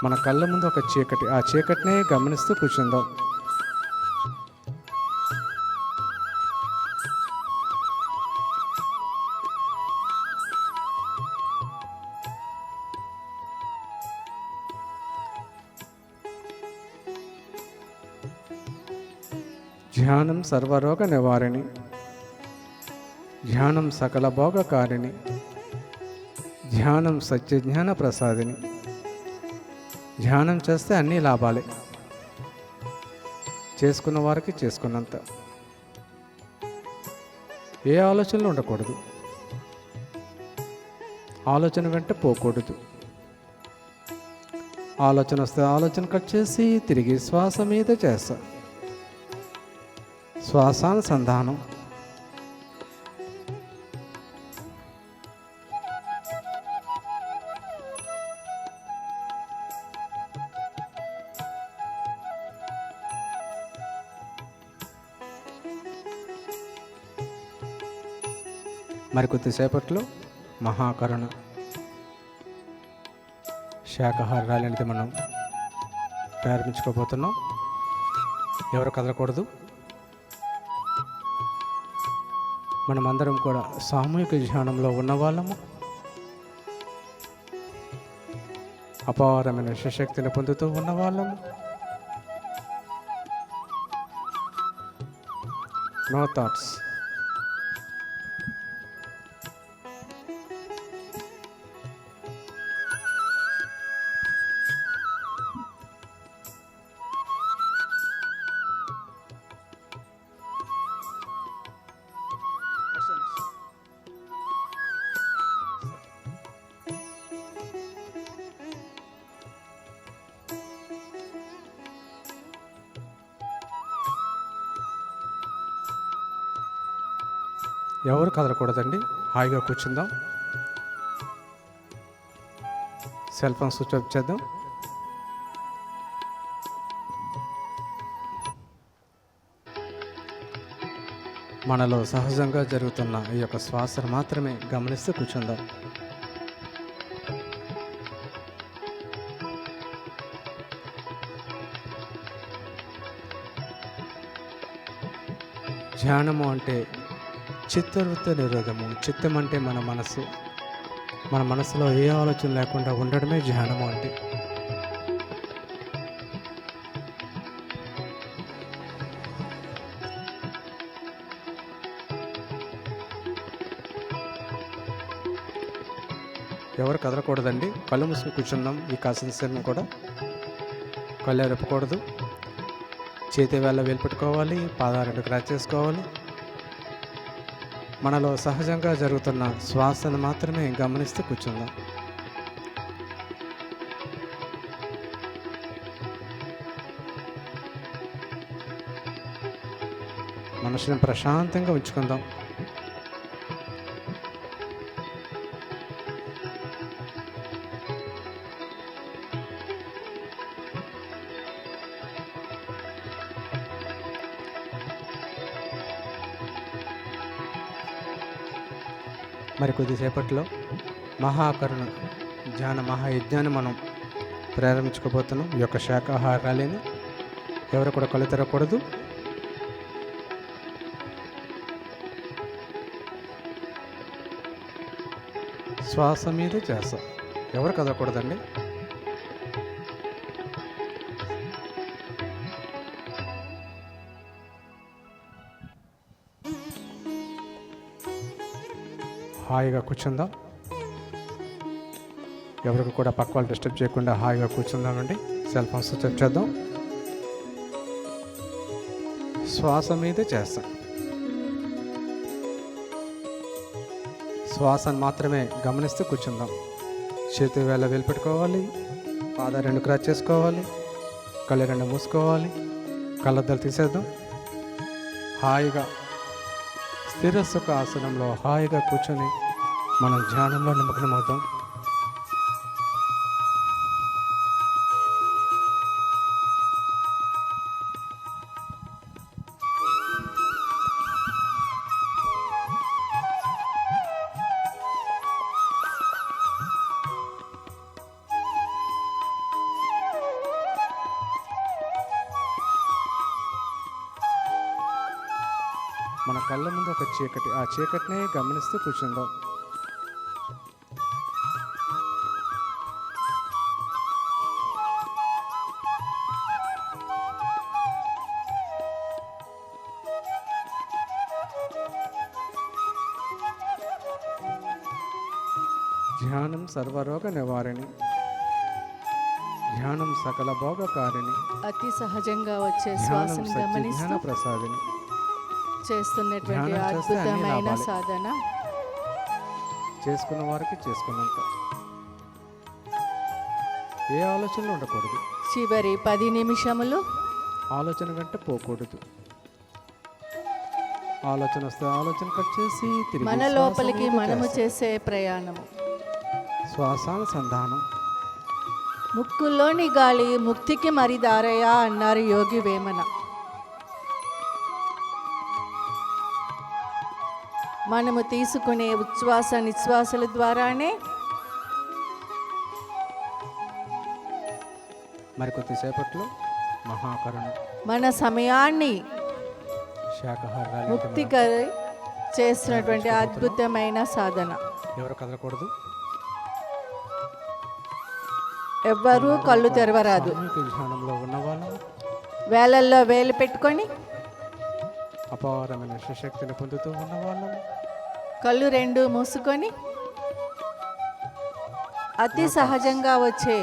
మన కళ్ళ ముందు ఒక చీకటి, ఆ చీకటినే గమనిస్తూ కూర్చుందాం. ధ్యానం సర్వరోగ నివారిణి, ధ్యానం సకల భోగకారిణి, ధ్యానం సత్యజ్ఞాన ప్రసాదిని. ధ్యానం చేస్తే అన్నీ లాభాలే, చేసుకున్న వారికి చేసుకున్నంత. ఏ ఆలోచనలు ఉండకూడదు, ఆలోచన వెంట పోకూడదు. ఆలోచన వస్తే ఆలోచన కట్ చేసి తిరిగి శ్వాస మీద చేస్తా. శ్వాసానుసంధానం. మరికొద్దిసేపట్లో మహాకరుణ శాకాహార ర్యాలీ అనేది మనం ప్రారంభించుకోబోతున్నాం. ఎవరు కదలకూడదు. మనమందరం కూడా సామూహిక ధ్యానంలో ఉన్నవాళ్ళము, అపారమైన శక్తిని పొందుతూ ఉన్నవాళ్ళము. No thoughts. ఎవరు కదలకూడదండి. హాయిగా కూర్చుందాం. సెల్ ఫోన్ స్విచ్ ఆఫ్ చేద్దాం. మనలో సహజంగా జరుగుతున్న ఈ యొక్క శ్వాసను మాత్రమే గమనిస్తూ కూర్చుందాం. ధ్యానము అంటే చిత్తవృత్తి నిరోధము. చిత్తం అంటే మన మనసు. మన మనసులో ఏ ఆలోచన లేకుండా ఉండడమే ధ్యానము అంటే. ఎవరు కదలకూడదండి. కళ్ళు మూసుకుని కూర్చుందాం. ఈ కాసిన సమయం కూడా కళ్ళు ఎరపకూడదు. చేతి వేళ్ళ వేలు పెట్టుకోవాలి. పాదాలు రెండు క్రాచ్ చేసుకోవాలి. మనలో సహజంగా జరుగుతున్న శ్వాసను మాత్రమే గమనిస్తూ కూర్చుందాం. మనసుని ప్రశాంతంగా ఉంచుకుందాం. మరి కొద్దిసేపట్లో మహాకరుణ ధ్యాన మహాయజ్ఞాన్ని మనం ప్రారంభించుకోబోతున్నాం. ఈ యొక్క శాకాహార ర్యాలీని ఎవరు కూడా కళ్ళు తెరవకూడదు. శ్వాస మీద చేస్తాం. ఎవరు కదలకూడదండి. హాయిగా కూర్చుందాం. ఎవరికి కూడా పక్క వాళ్ళు డిస్టర్బ్ చేయకుండా హాయిగా కూర్చుందామండి. సెల్ ఫోన్ స్విచ్ ఆఫ్ చేద్దాం. శ్వాస మీదే చేస్తాం. శ్వాసను మాత్రమే గమనిస్తూ కూర్చుందాం. చేతి వేళ వేలు పెట్టుకోవాలి. పాదాలు రెండు క్రాచ్ చేసుకోవాలి. కళ్ళు రెండు మూసుకోవాలి. కళ్ళద్దాలు తీసేద్దాం. హాయిగా స్థిర సుఖ ఆసనంలో హాయిగా కూర్చొని మనం ధ్యానంలో నిమగ్నమవుతాం. మన కళ్ళ ముందు ఒక చీకటి, ఆ చీకటినే గమనిస్తూ కూర్చుందాం. ధ్యానం సర్వరోగ నివారిణి, ధ్యానం సకల భోగకారిణి, అతి సహజంగా వచ్చే ధ్యానం శ్వాసను సత్య గమనిస్తూ జ్ఞాన ప్రసాదిని. చేస్తున్నటువంటి ధ్యానం చేస్తే అన్ని అద్భుతమైన లాభాలే. సాధన. చేసుకున్న వారికి చేసుకున్నంత, ఏ ఆలోచనలు ఉండకూడదు. చివరి 10 నిమిషములు ఆలోచన వెంట పోకూడదు. ఆలోచన వస్తే ఆలోచన కట్ చేసి తిరిగి మన శ్వాస లోపలికి మీద మనము ధ్యాస. చేసే ప్రయాణము. శ్వాసానుసంధానం. ముక్కులోని గాలి ముక్తికి మరి దారయా అన్నారు యోగి వేమన. మనము తీసుకునే ఉచ్ఛ్వాస నిశ్వాసల ద్వారానే మరికొద్దిసేపట్లో మహాకరుణ మన సమయాన్ని శాకాహారాలు ముక్తికర చేస్తున్నటువంటి అద్భుతమైన సాధన. ఎవరు కదలకూడదు. ఎవ్వరూ కళ్ళు తెరవరాదు. సామూహిక ధ్యానంలో ఉన్న వాళ్ళు వేలల్లో వేలు పెట్టుకొని అపారమైన సుశక్తిని పొందుతూ ఉన్న వాళ్ళు కళ్ళు 2 మూసుకొని అతి సహజంగా వచ్చే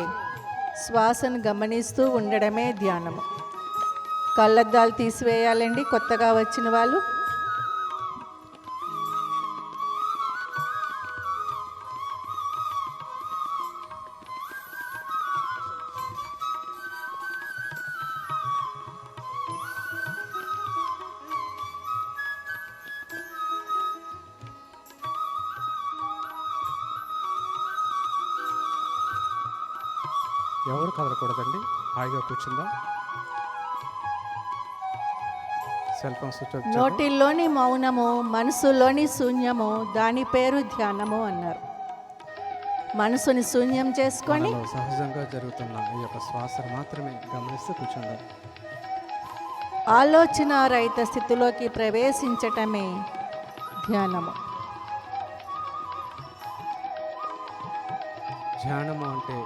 శ్వాసను గమనిస్తూ ఉండడమే ధ్యానము. కళ్ళద్దాలు తీసివేయాలండి కొత్తగా వచ్చిన వాళ్ళు. ఎవరు కదలకూడదండి. హాయిగా కూర్చుందాం. సెల్ ఫోన్ స్విచ్ ఆఫ్ చేద్దాం. నోటిల్లోని మౌనము మనసులోని శూన్యము, దాని పేరు ధ్యానము అన్నారు. మనసుని శూన్యం చేసుకొని మనలో సహజంగా జరుగుతున్న ఈ యొక్క శ్వాసను మాత్రమే గమనిస్తూ కూర్చుందాం. ఆలోచన రహిత స్థితిలోకి ప్రవేశించటమే ధ్యానము. ధ్యానము అంటే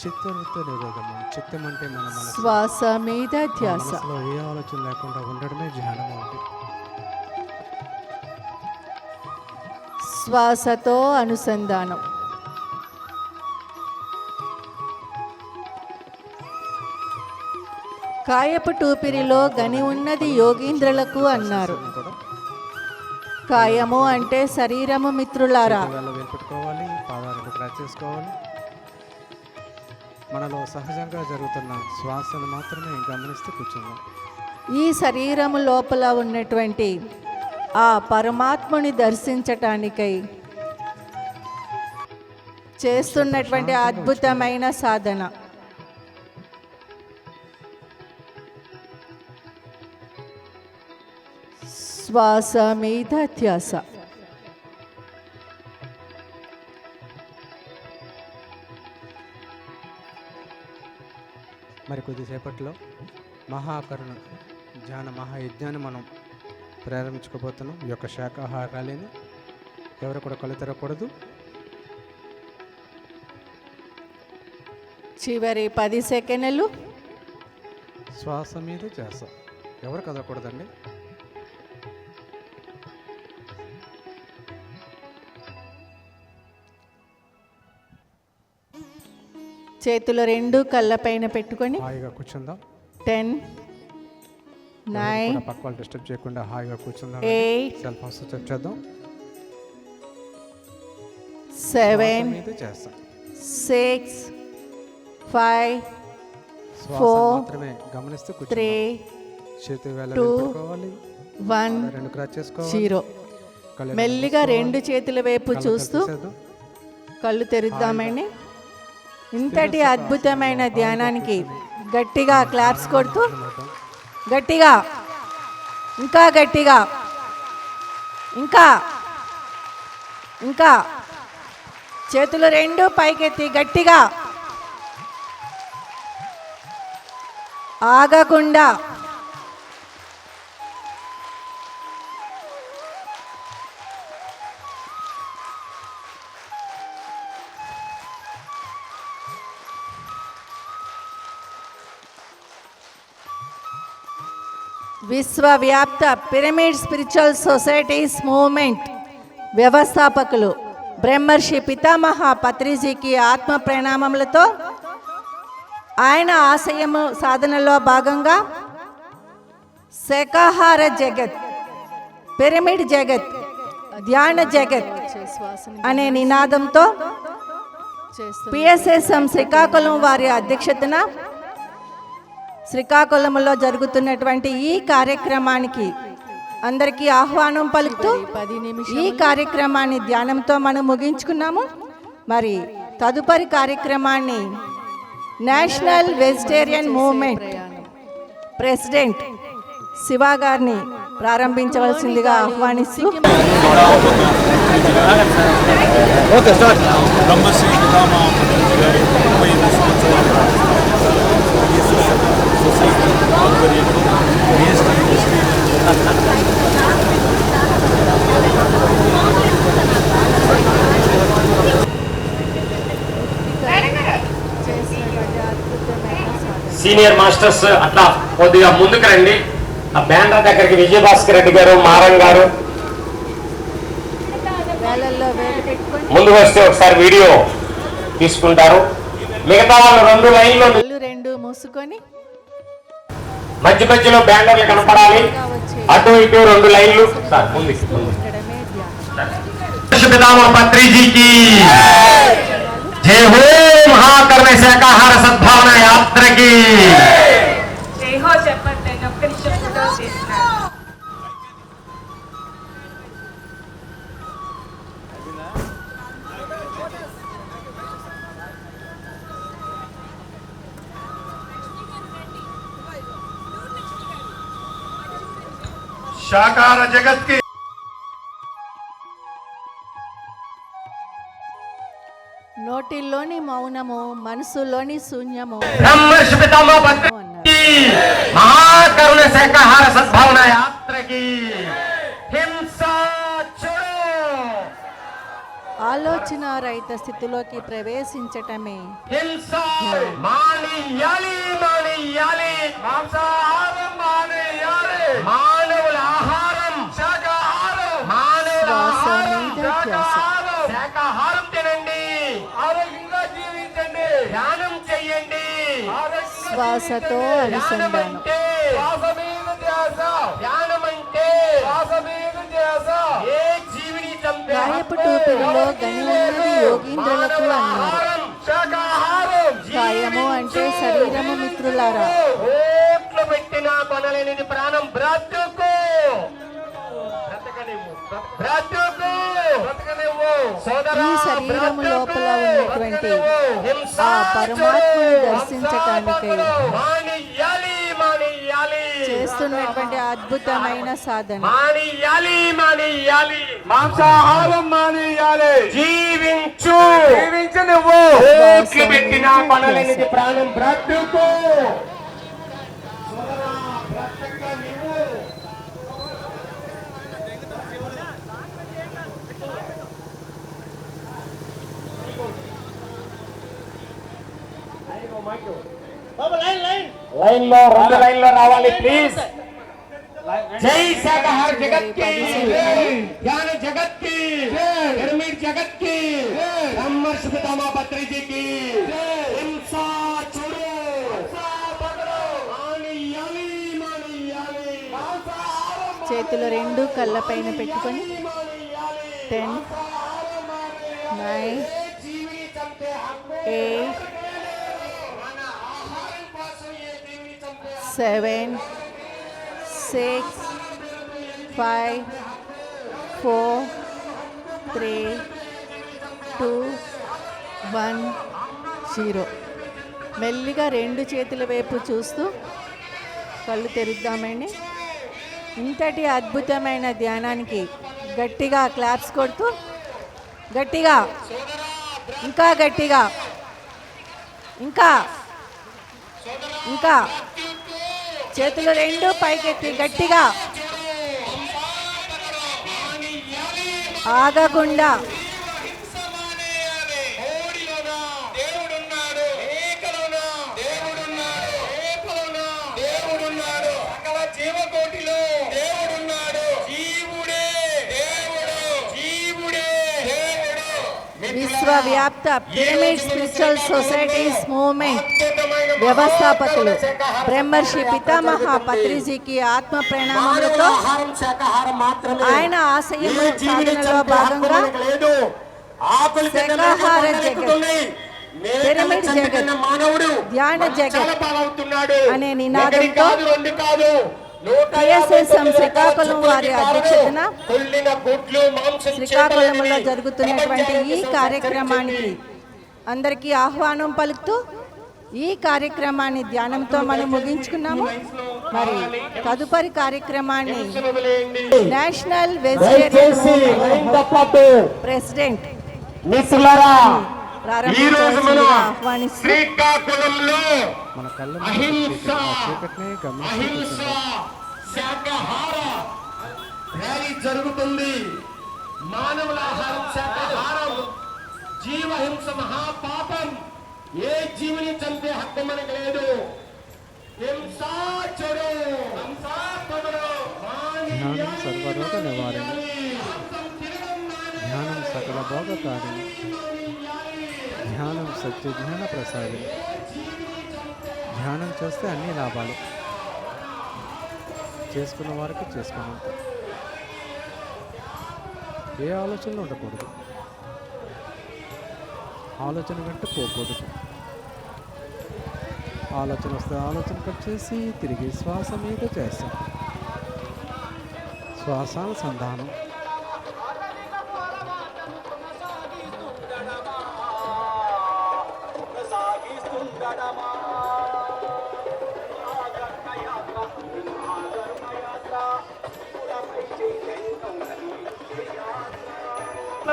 చిత్తవృత్తి నిరోధము. చిత్తం అంటే మన మనసు. శ్వాస మీద ధ్యాస. మనసులో ఏ ఆలోచన లేకుండా ఉండడమే ధ్యానము అంటే. శ్వాసతో అనుసంధానం. కాయపు టూపిరిలో గని ఉన్నది యోగీంద్రులకు అన్నారు. కూడా కాయము అంటే శరీరము మిత్రులారా. చేతులలో వేలుపెట్టుకోవాలి, పాదాలను క్రాచ్ చేసుకోవాలి. మనలో సహజంగా జరుగుతున్న శ్వాసను మాత్రమే గమనిస్తూ కూర్చుందాం. ఈ శరీరము లోపల ఉన్నటువంటి ఆ పరమాత్ముని దర్శించటానికై చేస్తున్నటువంటి అద్భుతమైన సాధన. శ్వాస మీద ధ్యాస. మరి కొద్దిసేపట్లో మహాకరుణ ధ్యాన మహాయజ్ఞాన్ని మనం ప్రారంభించుకోబోతున్నాం. ఈ యొక్క శాకాహారాలని ఎవరు కూడా కళ్ళు తెరవకూడదు. చివరి 10 సెకండ్లు శ్వాస మీద ధ్యాస. ఎవరు కదలకూడదండి. చేతులు 2 కళ్ళపైన పెట్టుకొని హాయిగా కూర్చుందాం. 10 9 పక్క వాళ్ళు డిస్టర్బ్ చేయకుండా హాయిగా కూర్చుందాం. 8 సెల్ ఫోన్ స్విచ్ ఆఫ్ చేద్దాం. 7 మీద చేస్తాం. 6 5 శ్వాస 4 మాత్రమే గమనిస్తూ 3 కూర్చుందాం. చేతి వేళ 2 పెట్టుకోవాలి, 1 రెండు క్రాచ్ చేసుకోవాలి. 0. కళ్ళు మెల్లిగా 2 చేతుల వైపు కళ్ళు చూస్తూ తీసేద్దాం. కళ్ళు తెరుద్దామండి. ఇంతటి అద్భుతమైన ధ్యానానికి గట్టిగా క్లాప్స్ కొడుతూ, గట్టిగా, ఇంకా గట్టిగా, ఇంకా ఇంకా చేతులు 2 పైకెత్తి గట్టిగా, ఆగకుండా విశ్వవ్యాప్త పిరమిడ్ స్పిరిచువల్ సొసైటీస్ మూవ్మెంట్ వ్యవస్థాపకులు బ్రహ్మర్షి పితామహ పత్రిజీకి ఆత్మ ప్రణామములతో ఆయన ఆశయము సాధనలో భాగంగా శాకాహార జగత్, పిరమిడ్ జగత్, ధ్యాన జగత్ అనే నినాదంతో పిఎస్ఎస్ఎం శ్రీకాకుళం వారి అధ్యక్షతన శ్రీకాకుళంలో జరుగుతున్నటువంటి ఈ కార్యక్రమానికి అందరికీ ఆహ్వానం పలుకుతూ ఈ కార్యక్రమాన్ని ధ్యానంతో మనం ముగించుకున్నాము. మరి తదుపరి కార్యక్రమాన్ని national vegetarian movement president Shiva గారిని ప్రారంభించవలసిందిగా ఆహ్వానిస్తూ బ్రహ్మశ్రీ పితామహ పత్రిజీ గారి 38 సంవత్సరాల సొసైటీ ఆధ్వర్యంలో నేషనల్ సీనియర్ మాస్టర్స్ అట్లా కొద్దిగా ముందుకు రండి. ఆ బ్యానర్ దగ్గరికి విజయభాస్కర్ రెడ్డి గారు, మారం గారు ముందుకు వస్తే ఒకసారి వీడియో తీసుకుంటారు. మిగతా వాళ్ళు 2 లైన్లో మూసుకొని మధ్య మధ్యలో బ్యానర్లు కనపడాలి. అటు ఇటు 2 లైన్లు. సార్ ముందుకు పితామహ పత్రిజీకి జై హో. మహాకర్మ శాకాహార సద్భావన యాత్రకి జై హో. చెప్పండి ఒక్క నిమిషం ఫోటోస్ తీస్తున్నారు. శాకాహార జగత్ కి నోటిలోని మౌనము, మనసులోని శూన్యము. బ్రహ్మర్షి పితామహ పత్రిజీ మహాకరుణ శాకాహార సద్భావన యాత్రకి హింస చూడు. ఆలోచన రహిత స్థితిలోకి ప్రవేశించటమే హింస మానియాలి, మానియాలి. మాంసాహారం మానియాలి. మానవుల ఆహారం శాకాహారం. మానవుల ఆహారం శాకాహారం. శాకాహారం తినండి, ఆరోగ్యంగా జీవించండి, ధ్యానం చెయ్యండి. శ్వాసతో అనుసంధానం. ధ్యానం అంటే ఏ జీవిని చంపే గాయపు టూపిలో గని ఉన్నది యోగీంద్రులకు అన్నారు. కాయము అంటే శరీరము మిత్రులారా. ఓట్లు పెట్టినా కొనలేనిది ప్రాణం. బ్రతుకు బ్రతుకు ఈ శరీరము లోపల ఉన్నటువంటి ఆ పరమాత్మను దర్శించటానికై చేస్తున్నటువంటి అద్భుతమైన సాధన. మానియాలి, మానియాలి. మాంసాహారం మానేయాలి. జీవించు, జీవించు నువ్వు. ఓట్లు పెట్టినా కొనలేనిది ప్రాణం. బ్రతుకు లైన్లో 2 లైన్లో రావాలి ప్లీజ్. జై శాకాహార జగత్ కి, ధ్యాన జగత్ కి, పిరమిడ్ జగత్ కి, బ్రహ్మర్షి పితామహ పత్రిజీకి హింస చూడు. మానియాలి, మానియాలి. చేతులు 2 కళ్ళ పైన పెట్టుకొని 10, 9, 8, 7, 6, 5, 4, 3, 2, 1, 0. మెల్లిగా 2 చేతుల వైపు చూస్తూ కళ్ళు తెరుద్దామండి. ఇంతటి అద్భుతమైన ధ్యానానికి గట్టిగా క్లాప్స్ కొడుతూ, గట్టిగా, ఇంకా గట్టిగా, ఇంకా ఇంకా చేతులు 2 పైకెత్తి గట్టిగా, ఆగకుండా. జీవకోటిలో విశ్వవ్యాప్త పిరమిడ్ స్పిరిచువల్ సొసైటీస్ మూవ్మెంట్ వ్యవస్థాపకులు బ్రహ్మర్షి పితామహ పత్రిజీకి ఆత్మ ప్రణామములతో ఆయన ఆశయము సాధనలో భాగంగా శాకాహార జగత్, పిరమిడ్ జగత్, ధ్యాన జగత్ అనే నినాదంతో TSSM శ్రీకాకుళం వారి అధ్యక్షతన శ్రీకాకుళంలో జరుగుతున్నటువంటి ఈ కార్యక్రమానికి అందరికీ ఆహ్వానం పలుకుతూ ఈ కార్యక్రమాన్ని ధ్యానంతో మనం ముగించుకున్నాము. మరి తదుపరి కార్యక్రమాన్ని నేషనల్ వెజిటేరియన్ ప్రెసిడెంట్ ఆహ్వానిస్తూ శ్రీకాకుళంలో మన కళ్ళ అహింస చీకటిని అహింస గమనిస్తూ శాకాహార ర్యాలీ జరుగుతుంది. మానవుల ఆహారం శాకాహారం, జీవహింస మహాపాపం. ఏ జీవిని చంపే హక్కు మనకు లేదు. హింస చెడు, హింస పొగడు, ధ్యానం సర్వరోగ నివారణి, ధ్యానం సకల భోగకారిణి, ధ్యానం సత్య జ్ఞాన ప్రసాది. ధ్యానం చేస్తే అన్ని లాభాలు, చేసుకున్న వారికి చేసుకున్నంత. ఏ ఆలోచనలు ఉండకూడదు, ఆలోచన కంటే పోకూడదు. ఆలోచన వస్తే ఆలోచన కట్ చేసి తిరిగి శ్వాస మీద చేస్తాం. శ్వాసానుసంధానం.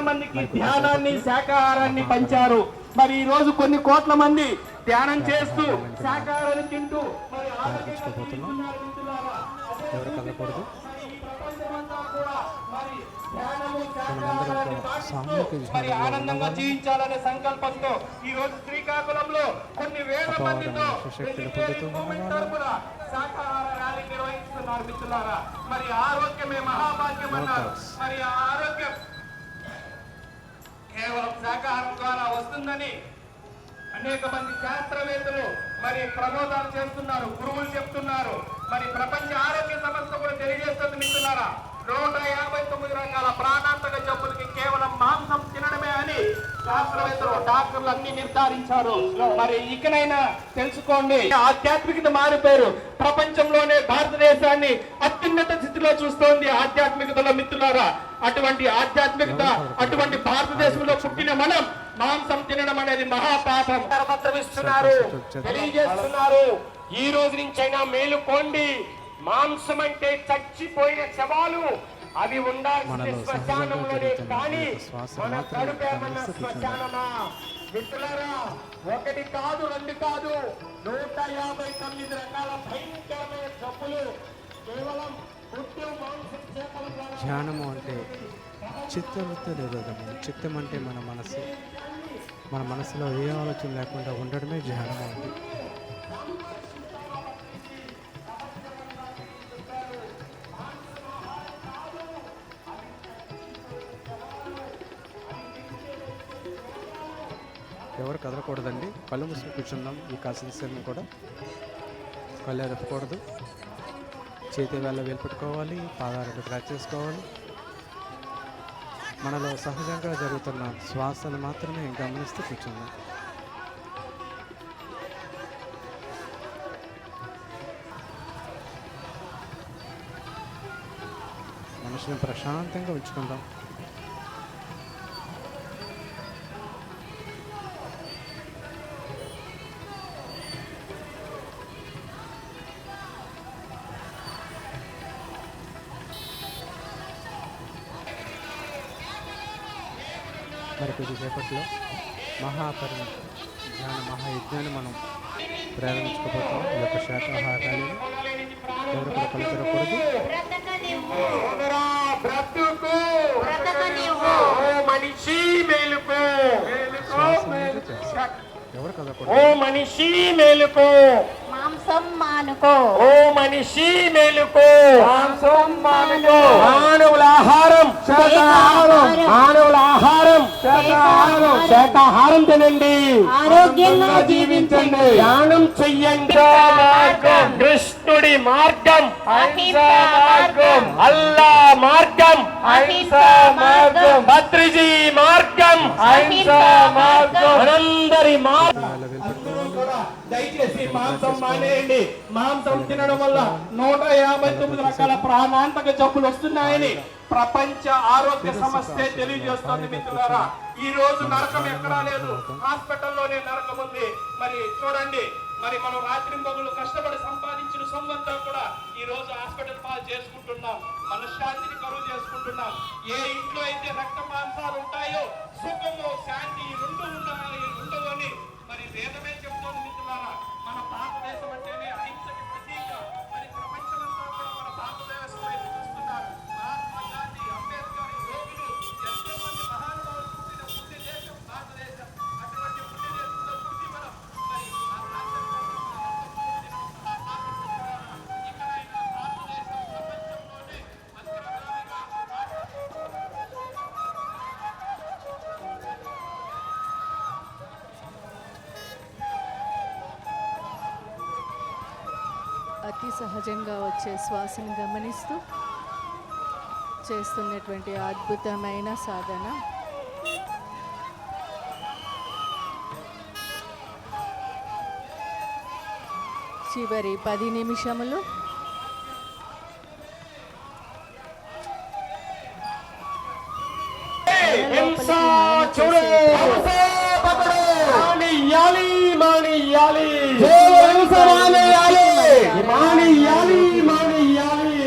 మందికి ధ్యానాన్ని శాకాహారాన్ని పంచారు. మరి ఈ రోజు కొన్ని కోట్ల మంది ధ్యానం చేస్తూ శాకాహారాన్ని తింటూ మరి ఎవరు కలగకూడదు. మరి ఆనందంగా జీవించాలనే సంకల్పంతో ఈ రోజు శ్రీకాకుళంలో కొన్ని వేల మందితో తరపున శాకాహార ర్యాలీ నిర్వహిస్తున్నారు మిత్రులారా. మరి ఆరోగ్యమే మహాభాగ్యం అన్నారు. మరి ఆ ఆరోగ్యం కేవలం శాకాహారం ద్వారా వస్తుందని అనేక మంది శాస్త్రవేత్తలు మరి ప్రబోధాలు చేస్తున్నారు, గురువులు చెప్తున్నారు. మరి ప్రపంచ ఆరోగ్య సంస్థ కూడా తెలియజేస్తుంది మిత్రులారా, 159 రకాల ప్రాణాంతక జబ్బులకి కేవలం మాంసం తినడమే అని శాస్త్రవేత్తలు డాక్టర్లు అన్ని నిర్ధారించారు. మరి ఇకనైనా తెలుసుకోండి. ఆధ్యాత్మికత మారిపోయారు. ప్రపంచంలోనే భారతదేశాన్ని అత్యున్నత స్థితిలో చూస్తోంది ఆధ్యాత్మికతలో మిత్రులారా. అటువంటి ఆధ్యాత్మికత, అటువంటి భారతదేశంలో పుట్టిన మనం మాంసం తినడం అనేది మహాపాపం ఇస్తున్నారు, తెలియజేస్తున్నారు. ఈ రోజు నుంచైనా మేలుకోండి. మాంసం అంటే చచ్చిపోయిన శవాలు, అవి ఉండాల్సిన శ్మశానంలోనే కానీ మన కడుపేమన్నా శ్మశానమా? మిత్రులారా, ఒకటి కాదు, రెండు కాదు, 159 రకాల భయంకరమైన జబ్బులు కేవలం ధ్యానము అంటే చిత్తవృత్తి నిరోధము. చిత్తం అంటే మన మనసు. మన మనసులో ఏ ఆలోచన లేకుండా ఉండడమే ధ్యానము అంటే. ఎవరు కదలకూడదండి. కళ్ళు మూసుకు కూర్చుందాం. ఈ కాన్సన్ట్రేషన్ కూడా కళ్ళు ఎదపకూడదు. చేతి వేళ్ళ వేలు పెట్టుకోవాలి, పాదాలకు ట్రాక్ చేసుకోవాలి. మనలో సహజంగా జరుగుతున్న శ్వాసను మాత్రమే గమనిస్తూ కూర్చుందాం. మనసుని ప్రశాంతంగా ఉంచుకుందాం. మరి కొద్దిసేపట్లో ధ్యాన మహాయజ్ఞాన్ని మనం ప్రారంభించుకోబోతాం. ఈ యొక్క శాకాహారాన్ని ఎవరు కూడా కలుగకూడదు. మనిషి మేలుకో, ఎవరు కదలకూడదు. ఓ మనిషి మేలుకో, మాంసం మానుకో. ఓ మనిషి మేలుకో. మాంసం మానుకో. మానవుల ఆహారం శాకాహారం. మానవుల ఆహారం శాకాహారం. శాకాహారం తినండి. ఆరోగ్యంగా జీవించండి. ధ్యానం చెయ్యండి. మార్గం. కృష్ణుడి మార్గం అహింసా మార్గం. అల్లా మార్గం అహింసా మార్గం. భద్రిజీ మార్గం అహింసా మార్గం. మనందరి మార్గం. అందరూ కూడా దయచేసి మాంసం మానేయండి. మాంసం తినడం వల్ల 159 రకాల ప్రాణాంతక జబ్బులు వస్తున్నాయని ప్రపంచ ఆరోగ్య సంస్థ తెలియజేస్తోంది. మిత్రులారా, ఈ రోజు నరకం ఎక్కడా లేదు, హాస్పిటల్లోనే నరకం ఉంది. మరి చూడండి, మరి మనం రాత్రి మొగులు కష్టపడి సంపాదించిన సొమ్మంతా కూడా ఈ రోజు హాస్పిటల్ పాలు చేసుకుంటున్నాం, మనశ్శాంతిని కరువు చేసుకుంటున్నాం. ఏ ఇంట్లో అయితే రక్త మాంసాలు ఉంటాయో సుఖము శాంతి రెండు ఉండవు అని మరి వేదమే చెప్తోంది. మిత్రులారా, మన భారతదేశం అంటేనే అహింసకి ప్రతీక. మరి ప్రపంచమంతా కూడా మన భారతదేశం వైపు చూస్తున్నారు. మహాత్మా గాంధీ, అంబేద్కర్, యోగులు, ఎంతో మంది మహానుభావులు పుట్టిన దేశం భారతదేశం. అటువంటి పుట్టిన దేశంలో పుట్టి మనం మరి ఆ రాజ్యాంగంలో ఇక్కడైనా భారతదేశం ప్రపంచంలోనే అగ్రగామిగా అతి సహజంగా వచ్చే శ్వాసను గమనిస్తూ చేస్తున్నటువంటి అద్భుతమైన సాధన. చివరి 10 నిమిషములు మానియాలి మానియాలి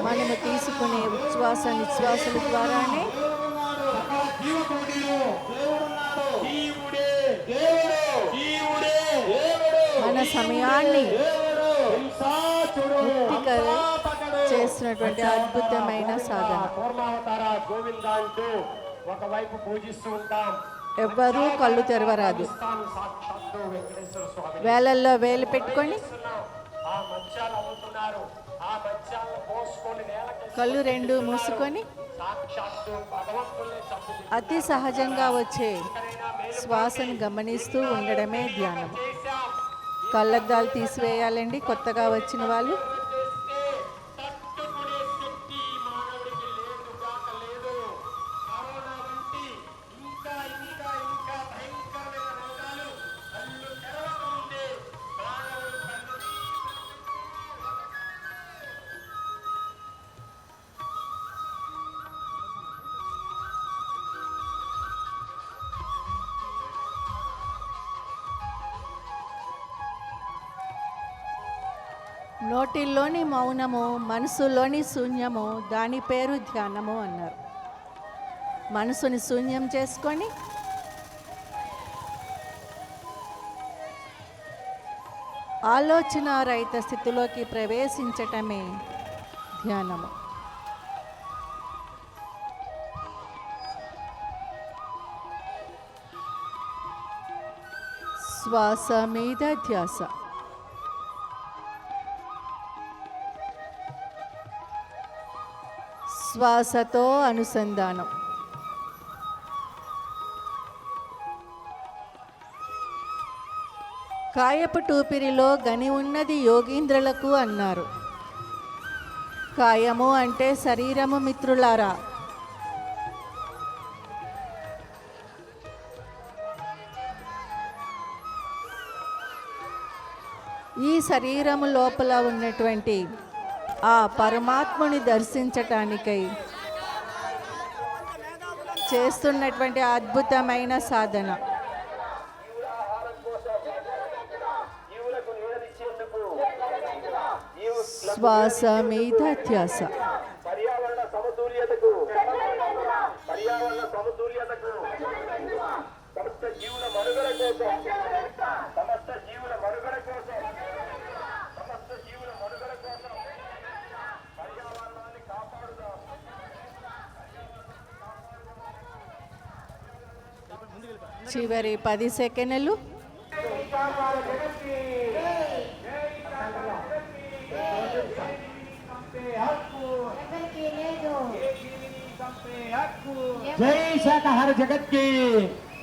మనము తీసుకునే ఉచ్ఛ్వాస నిశ్వాసల ద్వారానే మన సమయాన్ని ముక్తికర చేస్తున్నటువంటి అద్భుతమైన సాధన. కూర్మావతారా గోవింద అంటూ ఒకవైపు పూజిస్తూ ఉంటాం. ఎవ్వరూ కళ్ళు తెరవరాదు. సాక్షాత్తు వెంకటేశ్వర స్వామి వేలల్లో వేలు పెట్టుకొని ఆ మత్స్యాలు అమ్ముతున్నారు. ఆ మత్స్యాలను పోసుకొని నేలకి కళ్ళు రెండు మూసుకొని సాక్షాత్తు భగవంతులే చంపు అతి సహజంగా వచ్చే శ్వాసను గమనిస్తూ ఉండడమే ధ్యానం. కళ్ళద్దాలు తీసివేయాలండి కొత్తగా వచ్చిన వాళ్ళు. తట్టుకునే శక్తి మానవుడికి లేదు కాక లేదు. కరోనా వంటి ఇంకా భయంకరమైన రోగాలు కళ్ళు తెరవకముందే మానవుడు కళ్ళు నోటిల్లోని మౌనము, మనసులోని శూన్యము, దాని పేరు ధ్యానము అన్నారు. మనసుని శూన్యం చేసుకొని ఆలోచన రహిత స్థితిలోకి ప్రవేశించటమే ధ్యానము. శ్వాస మీద ధ్యాస. శ్వాసతో అనుసంధానం. కాయపు టూపిరిలో గని ఉన్నది యోగీంద్రులకు అన్నారు. కాయము అంటే శరీరము మిత్రులారా. ఈ శరీరము లోపల ఉన్నటువంటి ఆ పరమాత్ముని దర్శించటానికై చేస్తున్నటువంటి అద్భుతమైన సాధన. శ్వాస మీద ధ్యాస. పర్యావరణ సమతుల్యతకు సమస్త జీవుల మనుగడ కోసం పర్యావరణాన్ని కాపాడుదాం. చివరి 10 సెకండ్లు. జై శాకాహార జగత్కి.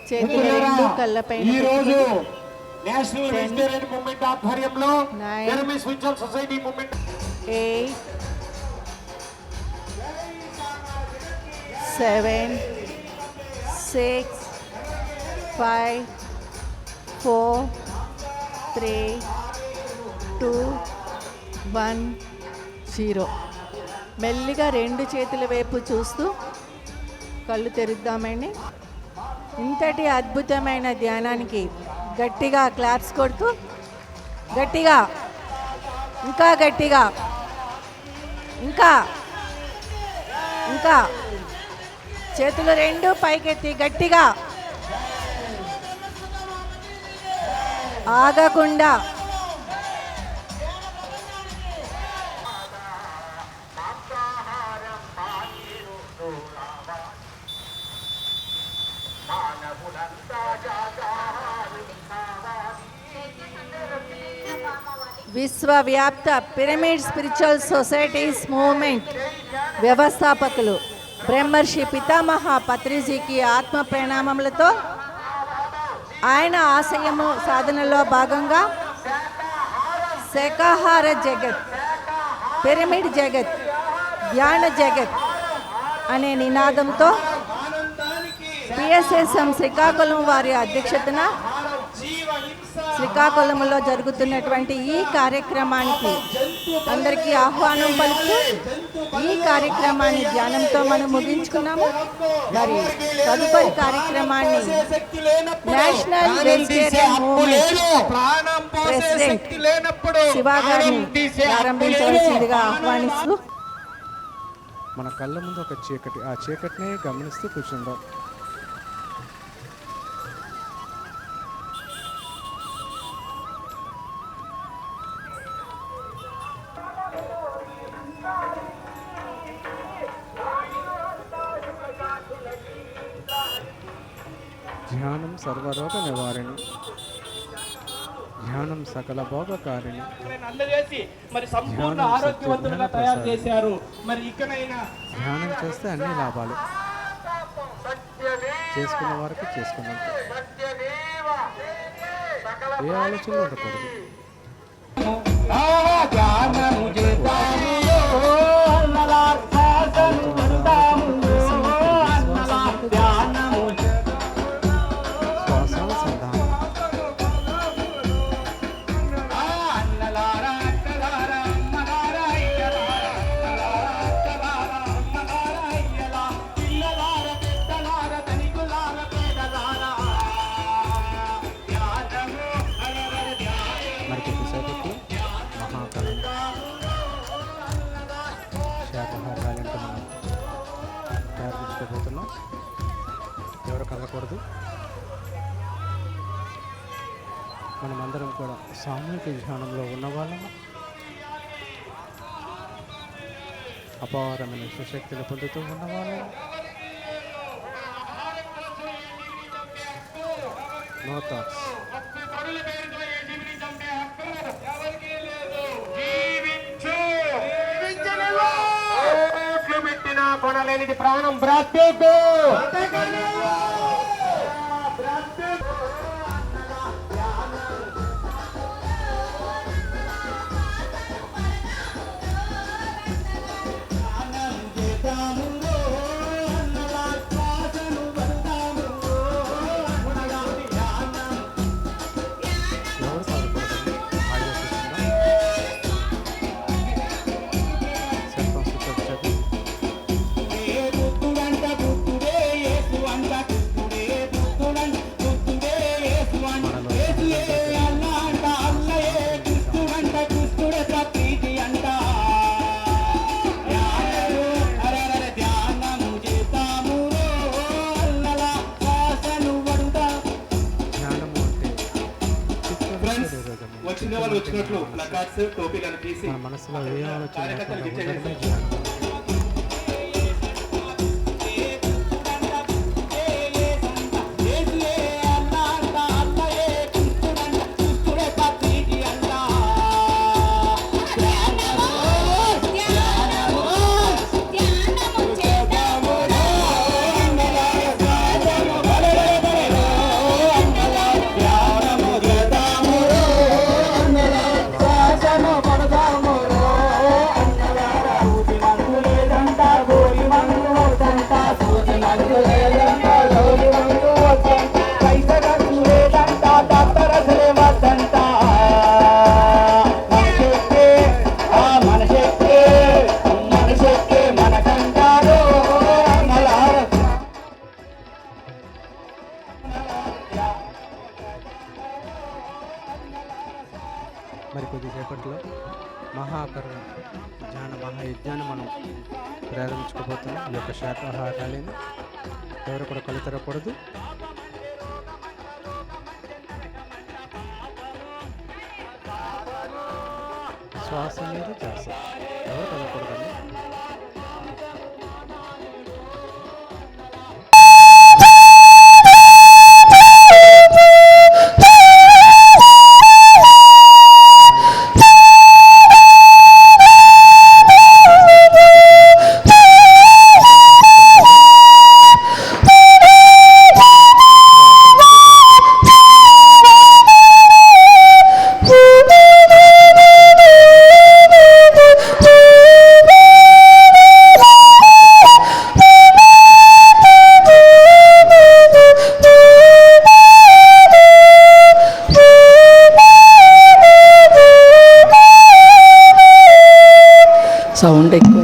చేతులు రెండు కళ్ళపైన ఈ రోజు పెట్టుకుని నేషనల్ వెజిటేరియన్ మూవ్మెంట్ ఆధ్వర్యంలో 9, ఎనిమి స్పిరిచువల్ సొసైటీ మూవ్మెంట్ 8, 7, 6, 5, 4, 3, 2, 1, 0. మెల్లిగా రెండు చేతుల వైపు చూస్తూ కళ్ళు తెరుద్దామండి. ఇంతటి అద్భుతమైన ధ్యానానికి గట్టిగా క్లాప్స్ కొడుతూ, గట్టిగా, ఇంకా గట్టిగా, ఇంకా ఇంకా చేతులు రెండు పైకెత్తి గట్టిగా, ఆగకుండా. విశ్వవ్యాప్త పిరమిడ్ స్పిరిచువల్ సొసైటీస్ మూవ్మెంట్ వ్యవస్థాపకులు బ్రహ్మర్షి పితామహ పత్రిజీకి ఆత్మ ప్రణామములతో ఆయన ఆశయము సాధనలో భాగంగా శాకాహార జగత్, పిరమిడ్ జగత్, ధ్యాన జగత్ అనే నినాదంతో పిఎస్ఎస్ఎం శ్రీకాకుళం వారి అధ్యక్షతన శ్రీకాకుళంలో జరుగుతున్నటువంటి ఈ కార్యక్రమానికి అందరికీ ఆహ్వానం పలుకుతూ ఈ కార్యక్రమాన్ని ధ్యానంతో మనం ముగించుకున్నాము. మరి తదుపరి కార్యక్రమాన్ని national vegetarian movement president Shiva గారిని ప్రారంభించవలసిందిగా ఆహ్వానిస్తూ, మన కళ్ళ ముందు ఒక చీకటి, ఆ చీకటిని గమనిస్తూ కూర్చుందాం. ధ్యానం సర్వరోగ నివారణి, ధ్యానం సకల భోగకారిణి, అందజేసి మరి సంపూర్ణ ఆరోగ్యవంతులుగా తయారు చేశారు. మరి ఇకనైనా ధ్యానం చేస్తే అన్ని లాభాలు. చేసుకున్న వారికి చేసుకున్నంత, ఏ ఆలోచనలు ఉండకూడదు. ధ్యానము చేద్దాము, అన్నలా శ్వాసను వదులుతాము, అన్నలా ధ్యానము శ్వాసానుసంధానం. అన్నలారా అక్కలారా అమ్మలారా అయ్యలారా, అన్నలారా అక్కలారా అమ్మలారా అయ్యలా, పిల్లలారా పెద్దలారా ధనికులారా పేదలారా, ధ్యానము అలవర ధ్యానము. మరి కొద్దిసేపట్లో మహాకళ శాకాహారాలంటే మనం ప్రారంభించుకోబోతున్నాం. ఎవరు కలగకూడదు. మనమందరం కూడా సామూహిక ధ్యానంలో ఉన్నవాళ్ళము, అపారమైన సుశక్తిని పొందుతూ ఉన్నవాళ్ళము. No thoughts. కొనలేనిది ప్రాణం బ్రతుకు. ఎవరు సాగకూడదండి. హాయిగా కూర్చుందాం. సెల్ ఫోన్ స్విచ్ ఆఫ్ చేద్దాం. ధ్యానము అంటే చిత్తవృత్తి వచ్చిన వాళ్ళు వచ్చినట్లు ప్లకార్డ్స్ టోపీలను తీసి మన మనసులో ఏ ఆలోచన లేకుండా ఉండడమే ధ్యానం. మరి కొద్దిసేపట్లో మహాకరుణ ధ్యాన మహాయజ్ఞాన్ని మనం ప్రారంభించుకోబోతున్నాం. ఈ యొక్క శాకాహారాలను ఎవరు కూడా కళ్ళు తెరకూడదు. శ్వాస మీద ధ్యాస, ఎవరు కదలకూడదండి. సౌండ్ ఎక్కువ.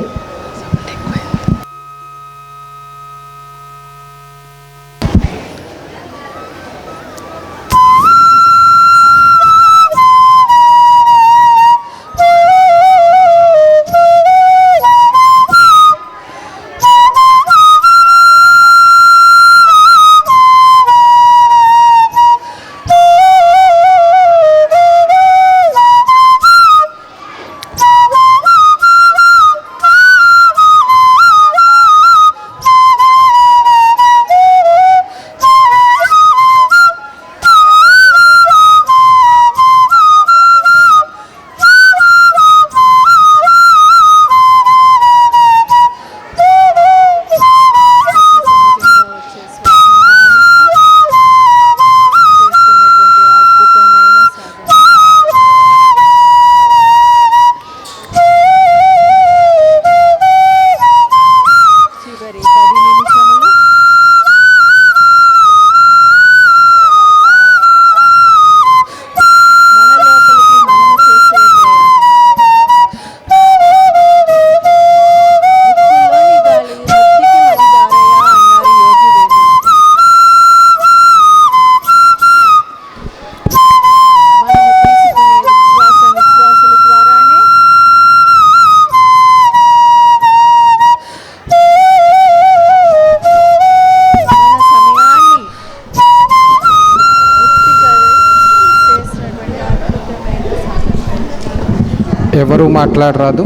ఎవరు మాట్లాడరాదు.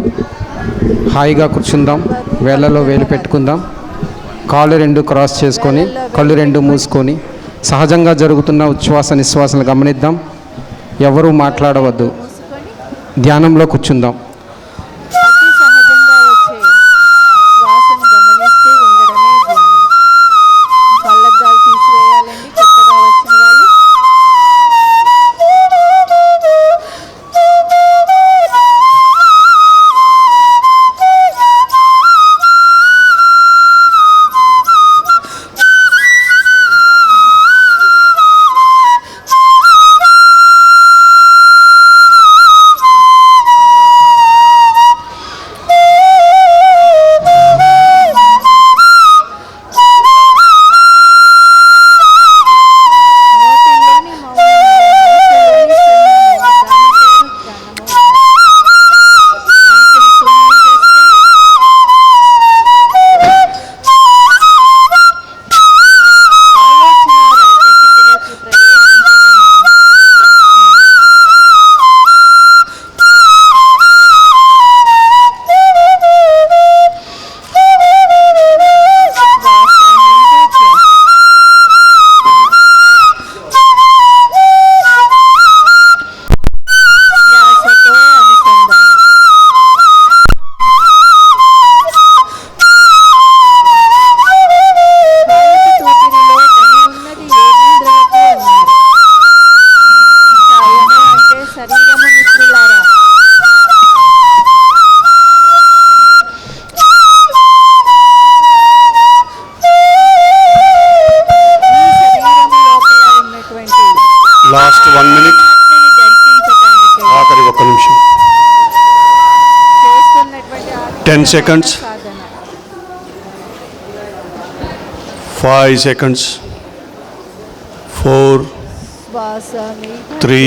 హాయిగా కూర్చుందాం, వేళ్ళలో వేలు పెట్టుకుందాం, కాళ్ళు రెండు క్రాస్ చేసుకొని కళ్ళు రెండు మూసుకొని సహజంగా జరుగుతున్న ఉచ్ఛ్వాస నిశ్వాసలు గమనిద్దాం. ఎవరు మాట్లాడవద్దు, ధ్యానంలో కూర్చుందాం. అతి సహజంగా వచ్చే శ్వాసను గమనిస్తూ ఉండడమే ధ్యానం. కళ్ళద్దాలు తీసివేయాలండి కొత్తగా వచ్చిన వాళ్ళు. లాస్ట్ 1 minute, ఆఖరి 1 నిమిషం, 10 seconds, 5 seconds, 4, శ్వాసని 3,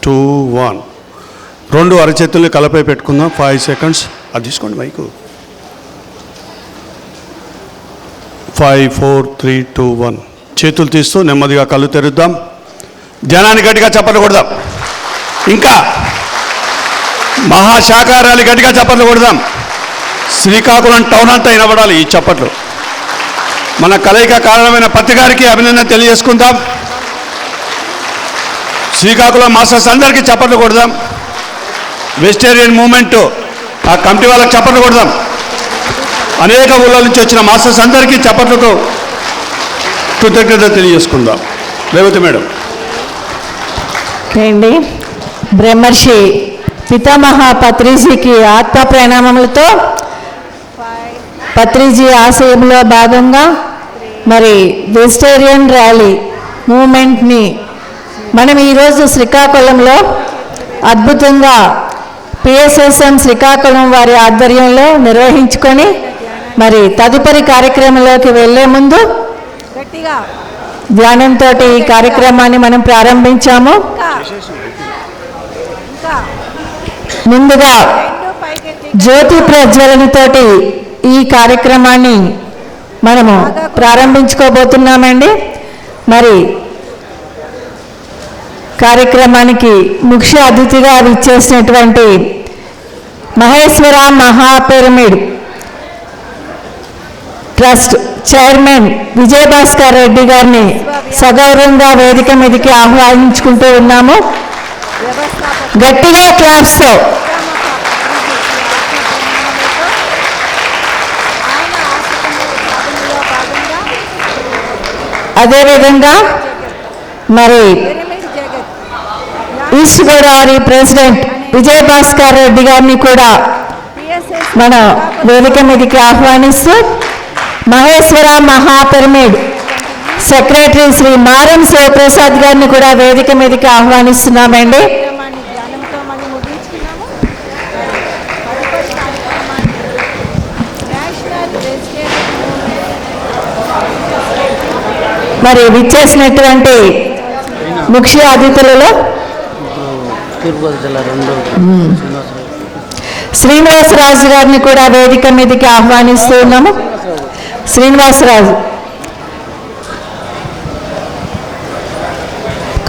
2, 1. రెండు అరచేతుల్ని కలపై పెట్టుకుందాం. 5 seconds. అది తీసుకోండి మైకు. 5, 4, 3, 2, 1. చేతులు తీస్తూ నెమ్మదిగా కళ్ళు తెరుద్దాం. ధ్యానాన్ని గట్టిగా చప్పట్లు కొడదాం. ఇంకా మహాశాకారాలు గట్టిగా చప్పట్లు కొడదాం. శ్రీకాకుళం టౌన్ అంతా వినబడాలి ఈ చప్పట్లు. మన కలయిక కారణమైన ప్రతి గారికి అభినందన తెలియజేసుకుందాం. శ్రీకాకుళం మాస్టర్స్ అందరికీ చప్పట్లు కొడదాం. వెజిటేరియన్ మూమెంట్ ఆ కమిటీ వాళ్ళకి చప్పట్లు కొడదాం. అనేక ఊళ్ళ నుంచి వచ్చిన మాస్టర్స్ అందరికీ చప్పట్లతో కృతజ్ఞత తెలియజేసుకుందాం. రేవతి మేడం. అండి బ్రహ్మర్షి పితామహ పత్రిజీకి ఆత్మ ప్రణామములతో పత్రిజీ ఆశయంలో భాగంగా మరి వెజిటేరియన్ ర్యాలీ మూమెంట్ని మనం ఈరోజు శ్రీకాకుళంలో అద్భుతంగా పిఎస్ఎస్ఎం శ్రీకాకుళం వారి ఆధ్వర్యంలో నిర్వహించుకొని మరి తదుపరి కార్యక్రమంలోకి వెళ్ళే ముందు గట్టిగా ధ్యానంతో ఈ కార్యక్రమాన్ని మనం ప్రారంభించాము. ఇంకా ముందుగా రెండు పైకెత్తి జ్యోతి ప్రజ్వలనతోటి ఈ కార్యక్రమాన్ని మనము ప్రారంభించుకోబోతున్నామండి. మరి కార్యక్రమానికి ముఖ్య అతిథిగా విచ్చేసినటువంటి మహేశ్వర మహాపిరమిడ్ ట్రస్ట్ చైర్మన్ విజయభాస్కర్ రెడ్డి గారిని సగౌరవంగా వేదిక మీదకి ఆహ్వానించుకుంటూ ఉన్నాము. గట్టిగా క్లాప్స్తో అదేవిధంగా మరి ఈస్ట్ గోదావరి ప్రెసిడెంట్ విజయభాస్కర్ రెడ్డి గారిని కూడా మన వేదిక మీదకి ఆహ్వానిస్తూ మహేశ్వర మహాపిరమిడ్ సెక్రటరీ శ్రీ మారం శివప్రసాద్ గారిని కూడా వేదిక మీదకి ఆహ్వానిస్తున్నామండి. ధ్యానంతో మనం ముగించుకున్నాము. తదుపరి కార్యక్రమాన్ని నేషనల్ వెజిటేరియన్ మరి విచ్చేసినటువంటి ముఖ్య అతిథులలో శ్రీనివాసరాజు గారిని కూడా వేదిక మీదకి ఆహ్వానిస్తూ ఉన్నాము. శ్రీనివాసరాజు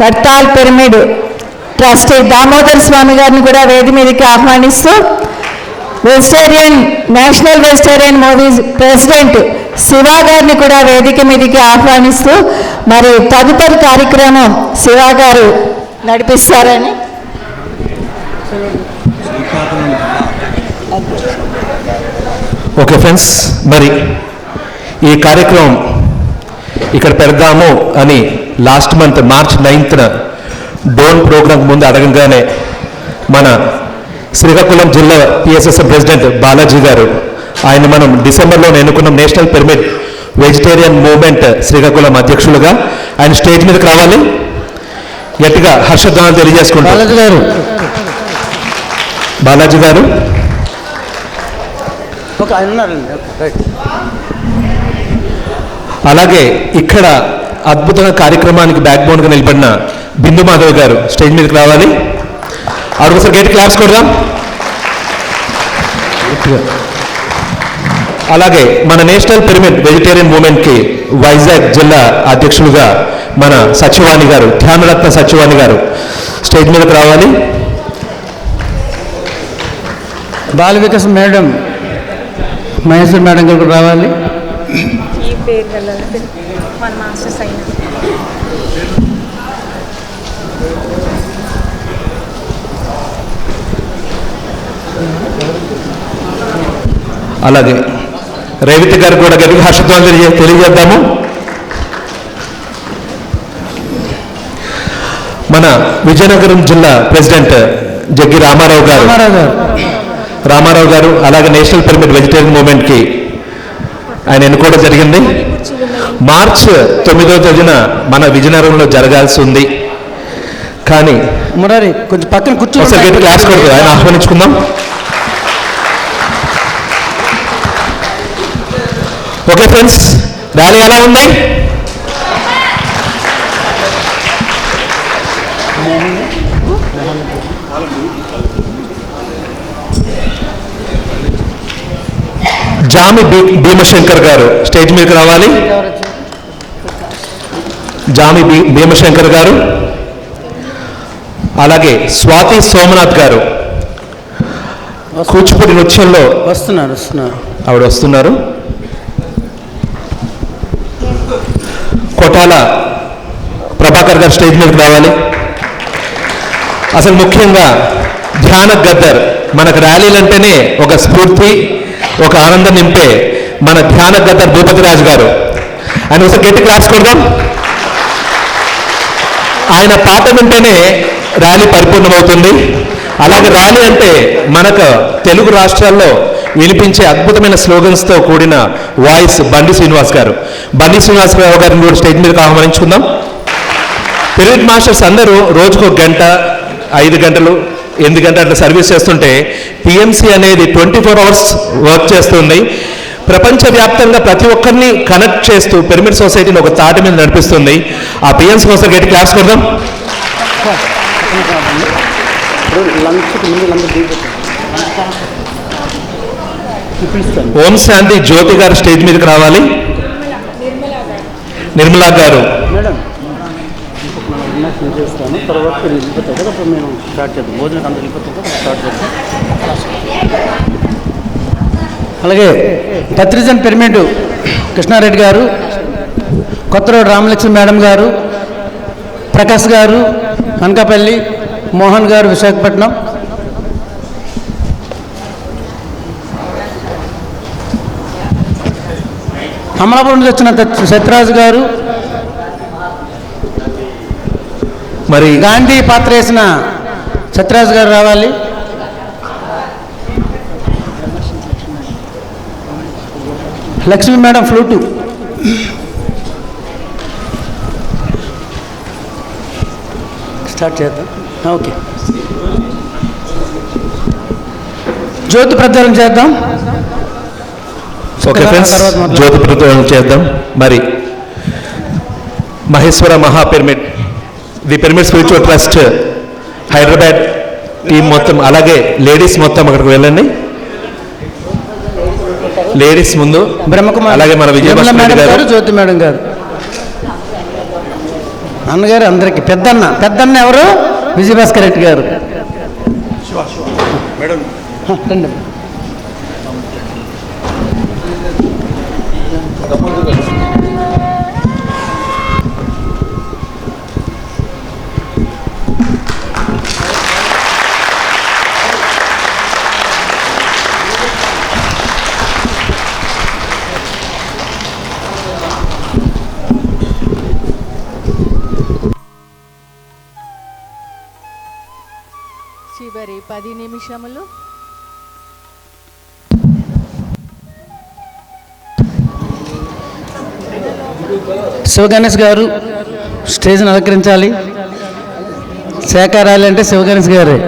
కట్టాల్ పిరమిడ్ ట్రస్టీ దామోదర్ స్వామి గారిని కూడా వేదిక మీదకి ఆహ్వానిస్తూ national vegetarian movies president Shiva గారిని కూడా వేదిక మీదకి ఆహ్వానిస్తూ మరి తదుపరి కార్యక్రమం శివ గారు నడిపిస్తారని ఓకే ఫ్రెండ్స్, మరి ఈ కార్యక్రమం ఇక్కడ పెడదాము అని last month March 9th done program ముందు అడగంగానే మన శ్రీకాకుళం జిల్లా పిఎస్ఎస్ఎం ప్రెసిడెంట్ బాలాజీ గారు ఆయన మనం డిసెంబర్లో ఎన్నుకున్న national pyramid vegetarian movement Srikakulam అధ్యక్షులుగా ఆయన స్టేజ్ మీదకి రావాలి. గట్టిగా హర్షధ్వానాలు తెలియజేసుకుంటారు. బాలాజీ గారు అలాగే ఇక్కడ అద్భుతమైన కార్యక్రమానికి బ్యాక్ బోన్గా నిలబడిన బిందు మాధవ్ గారు స్టేజ్ మీదకి రావాలి. ఒకసారి గట్టి క్లాప్స్ కొడదాం. అలాగే మన నేషనల్ పిరమిడ్ వెజిటేరియన్ మూవ్మెంట్కి వైజాగ్ జిల్లా అధ్యక్షులుగా మన సచివాణి గారు ధ్యానరత్న సచివాణి గారు స్టేజ్ మీదకి రావాలి. బాల వికాస్ మేడం మహేశ్వర్ మేడం గారు కూడా రావాలి. ఈ పేరు గల మన మాస్టర్స్ అయినా అలాగే రేవతి గారు కూడా గట్టిగా హర్షధ్వానాలు తెలియజేద్దాము. మన విజయనగరం జిల్లా ప్రెసిడెంట్ జగ్గి రామారావు గారు అలాగే నేషనల్ పిరమిడ్ వెజిటేరియన్ మూవ్మెంట్కి ఆయన ఎన్నుకోవడం జరిగింది. March 9వ తేదీన మన విజయనగరంలో జరగాల్సి ఉంది. కానీ మురారి కొంచెం పక్కన ఒకసారి గట్టి క్లాస్ కొడుతుంది ఆయన ఆహ్వానించుకుందాం. ఓకే ఫ్రెండ్స్, ర్యాలీ ఎలా ఉంది? జామి భీమశంకర్ గారు స్టేజ్ మీదకి రావాలి. జామి భీమశంకర్ గారు, అలాగే స్వాతి సోమనాథ్ గారు కూచిపూడి నృత్యంలో వస్తున్నారు. ఆవిడ వస్తున్నారు. కొటాల ప్రభాకర్ గారు స్టేజ్ మీదకి రావాలి. అసలు ముఖ్యంగా ధ్యాన గద్దర్, మనకు ర్యాలీలంటేనే ఒక స్ఫూర్తి, ఒక ఆనందం నింపే మన ధ్యాన గద్దర్ భూపతి రాజు గారు. ఆయన ఒకసారి గట్టి క్లాస్ కొడదాం. ఆయన పాట వింటేనే ర్యాలీ పరిపూర్ణమవుతుంది. అలాగే ర్యాలీ అంటే మనకు తెలుగు రాష్ట్రాల్లో వినిపించే అద్భుతమైన స్లోగన్స్తో కూడిన వాయిస్ బండి శ్రీనివాస్ గారు. బండి శ్రీనివాసరావు గారిని కూడా స్టేజ్ మీదకి ఆహ్వానించుకుందాం. పిరమిడ్ మాస్టర్స్ అందరూ రోజుకు 1 గంట, 5 గంటలు, 8 గంటలు అట్లా సర్వీస్ చేస్తుంటే పిఎంసి అనేది 24 అవర్స్ వర్క్ చేస్తుంది. ప్రపంచవ్యాప్తంగా ప్రతి ఒక్కరిని కనెక్ట్ చేస్తూ పిరమిడ్ సొసైటీని ఒక తాటి మీద నడిపిస్తుంది. ఆ పిఎంసి కోసం గట్టి క్లాస్ కొడదాం. ఓం శాంతి జ్యోతి గారు స్టేజ్ మీదకి రావాలి. నిర్మలా గారు, తర్వాత వెళ్ళిపోతాయి కదా, అప్పుడు మేము స్టార్ట్ చేద్దాం. భోజనం అంతా వెళ్ళిపోతాం కదా, స్టార్ట్ చేద్దాం. అలాగే పత్రిజన్ పిరమిడ్ కృష్ణారెడ్డి గారు, కొత్తరోడ్ రామలక్ష్మి మేడం గారు, ప్రకాష్ గారు అనకాపల్లి, మోహన్ గారు విశాఖపట్నం, అమలాపురం నుంచి వచ్చిన సత్యరాజు గారు, మరి గాంధీ పాత్ర వేసిన సత్యరాజు గారు రావాలి. లక్ష్మీ మేడం ఫ్లూటు, స్టార్ట్ చేద్దాం. ఓకే, జ్యోతి ప్రజ్వలన చేద్దాం. ఓకే ఫ్రెండ్స్, జ్యోతి ప్రజ్వలన చేద్దాం. మరి మహేశ్వర మహా pyramid, the pyramid spiritual trust Hyderabad team మొత్తం, అలాగే లేడీస్ మొత్తం అక్కడికి వెళ్ళండి. లేడీస్ ముందు బ్రహ్మకుమార్, అలాగే మన మేడం గారు, జ్యోతి మేడం గారు, అన్నగారు అందరికి పెద్దన్న ఎవరు? విజయభాస్కర్ రెడ్డి గారు. రండి. చివరి 10 నిమిషములు. శివగణేష్ గారు స్టేజ్ని అలంకరించాలి. శాఖారాలి అంటే శివగణేష్ గారే.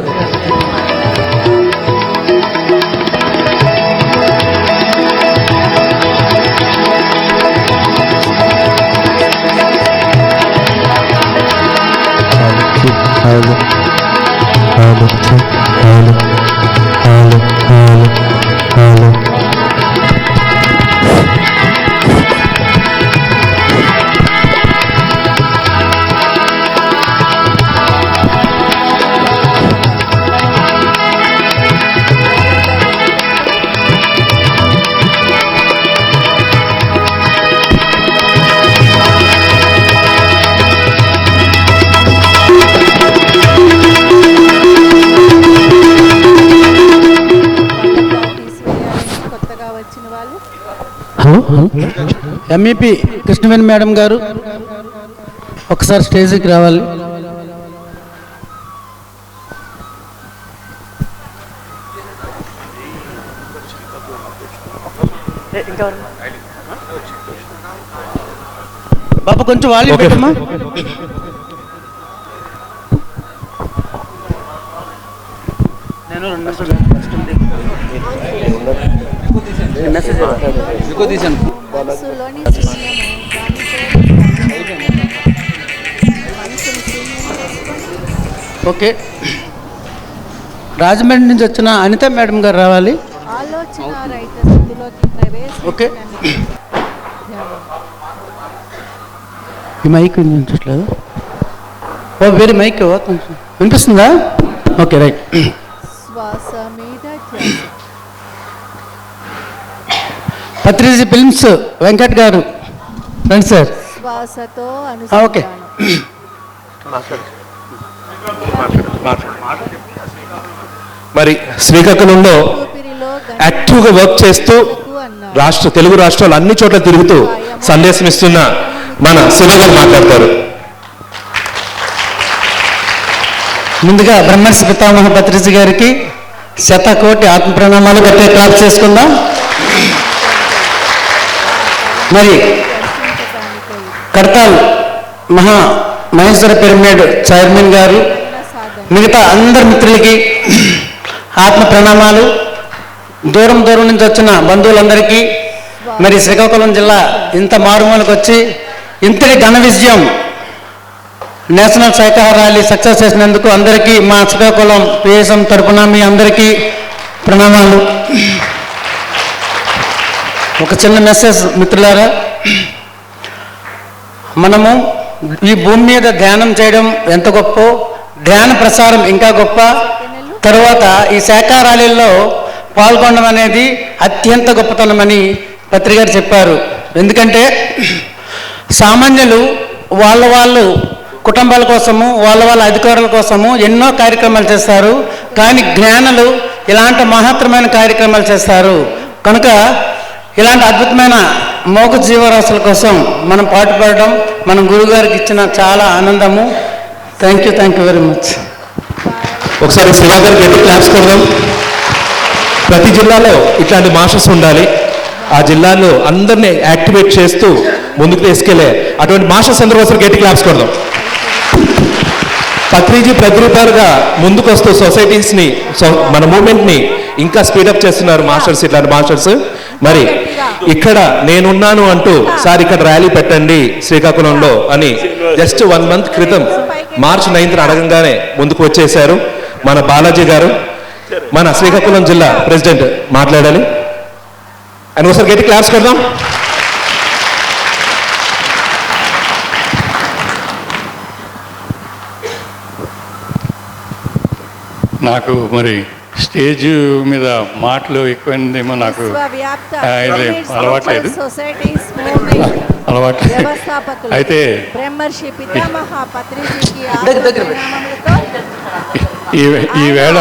ఎంఈపీ కృష్ణవేణి మేడం గారు ఒకసారి స్టేజ్కి రావాలి. బాబు కొంచెం వాల్యూమ్ పెట్టమ్మా. నేను మనసులోని శూన్యము దానితో మనసును శూన్యం చేసుకొని ఓకే, రాజమండ్రి నుంచి వచ్చిన అనిత మేడం గారు రావాలి. ఆలోచన రహిత స్థితిలోకి ఓకే. ప్రవేశించడానికి ఈ మైక్ వినిపించట్లేదు. ఓ వేరే మైక్ వినిపిస్తుందా? Okay, right. శ్వాస మీద ధ్యాస. పత్రిజీ ఫిల్మ్స్ వెంకట్ గారు రండి సార్. శ్వాసతో ఓకే. మరి శ్రీకాకుళంలో యాక్టివ్గా వర్క్ చేస్తూ తెలుగు రాష్ట్రాలు అన్ని చోట్ల తిరుగుతూ సందేశం ఇస్తున్న మన శివ గారు మాట్లాడతారు. ముందుగా బ్రహ్మర్షి పితామహ పత్రిజీ గారికి శతకోటి ఆత్మ ప్రణామాలు గట్టిగా క్లాప్ చేసుకుందాం. మరి కడతాల్ మహేశ్వర పిరమిడ్ చైర్మన్ గారు, మిగతా అందరి మిత్రులకి ఆత్మ ప్రణామాలు. దూరం దూరం నుంచి వచ్చిన బంధువులందరికీ, మరి శ్రీకాకుళం జిల్లా ఇంత మారుమూలకు వచ్చి ఇంతటి ఘన విజయం నేషనల్ శాఖాహార ర్యాలీ సక్సెస్ చేసినందుకు అందరికీ మా శ్రీకాకుళం పిఎస్ఎం తరపున మీ అందరికీ ప్రణామాలు. ఒక చిన్న మెసేజ్ మిత్రులారా, మనము ఈ భూమి మీద ధ్యానం చేయడం ఎంత గొప్ప, ధ్యాన ప్రసారం ఇంకా గొప్ప. తరువాత ఈ శాఖాహార ర్యాలీల్లో పాల్గొనడం అనేది అత్యంత గొప్పతనమని పత్రిక గారు చెప్పారు. ఎందుకంటే సామాన్యులు వాళ్ళు కుటుంబాల కోసము, వాళ్ళ అధికారుల కోసము ఎన్నో కార్యక్రమాలు చేస్తారు. కానీ జ్ఞానులు ఇలాంటి మహత్తరమైన కార్యక్రమాలు చేస్తారు. కనుక ఇలాంటి అద్భుతమైన మోగ జీవరాశుల కోసం మనం పాటుపడడం మన గురుగారికి ఇచ్చిన చాలా ఆనందము. Thank you very much. ఒకసారి శివ గారికి ఎట్టి క్లాప్స్ కొడదాం. ప్రతి జిల్లాలో ఇట్లాంటి మాస్టర్స్ ఉండాలి. ఆ జిల్లాలో అందరినీ యాక్టివేట్ చేస్తూ ముందుకు తీసుకెళ్లే అటువంటి మాస్టర్స్ అందరూ ఒకసారి గట్టి క్లాప్స్ కొడదాం. పత్రిజీ ప్రతి రూపాయలుగా ముందుకు వస్తూ సొసైటీస్ని, మన మూమెంట్ని ఇంకా స్పీడప్ చేస్తున్నారు మాస్టర్స్, ఇట్లాంటి మాస్టర్స్. మరి ఇక్కడ నేనున్నాను అంటూ సార్ ఇక్కడ ర్యాలీ పెట్టండి శ్రీకాకుళంలో అని జస్ట్ 1 month క్రితం March 9th అడగంగానే ముందుకు వచ్చేశారు మన బాలాజీ గారు. మన శ్రీకాకుళం జిల్లా ప్రెసిడెంట్ మాట్లాడాలి. అండ్ ఒకసారి గట్టి క్లాప్స్ కొడదాం. నాకు మరి స్టేజ్ మీద మాటలు ఎక్కువైందేమో, నాకు అలవాట్లేదు. అయితే ఈవేళ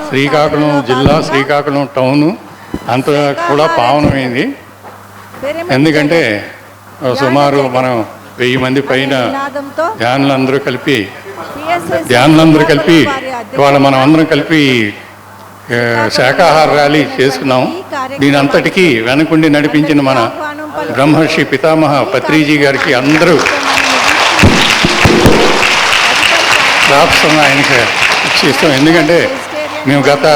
శ్రీకాకుళం జిల్లా, శ్రీకాకుళం టౌను అంతా కూడా పావనమైంది. ఎందుకంటే సుమారు మనం 1000 మంది పైన ధ్యానులందరూ కలిపి ఇవాళ మనం అందరం కలిపి శాఖాహార ర్యాలీ చేసుకున్నాం. దీని అంతటికీ వెనకుండి నడిపించిన మన బ్రహ్మర్షి పితామహ పత్రిజీ గారికి అందరూ క్లాప్స్ ఆయనకి ఇస్తాం. ఎందుకంటే మేము గత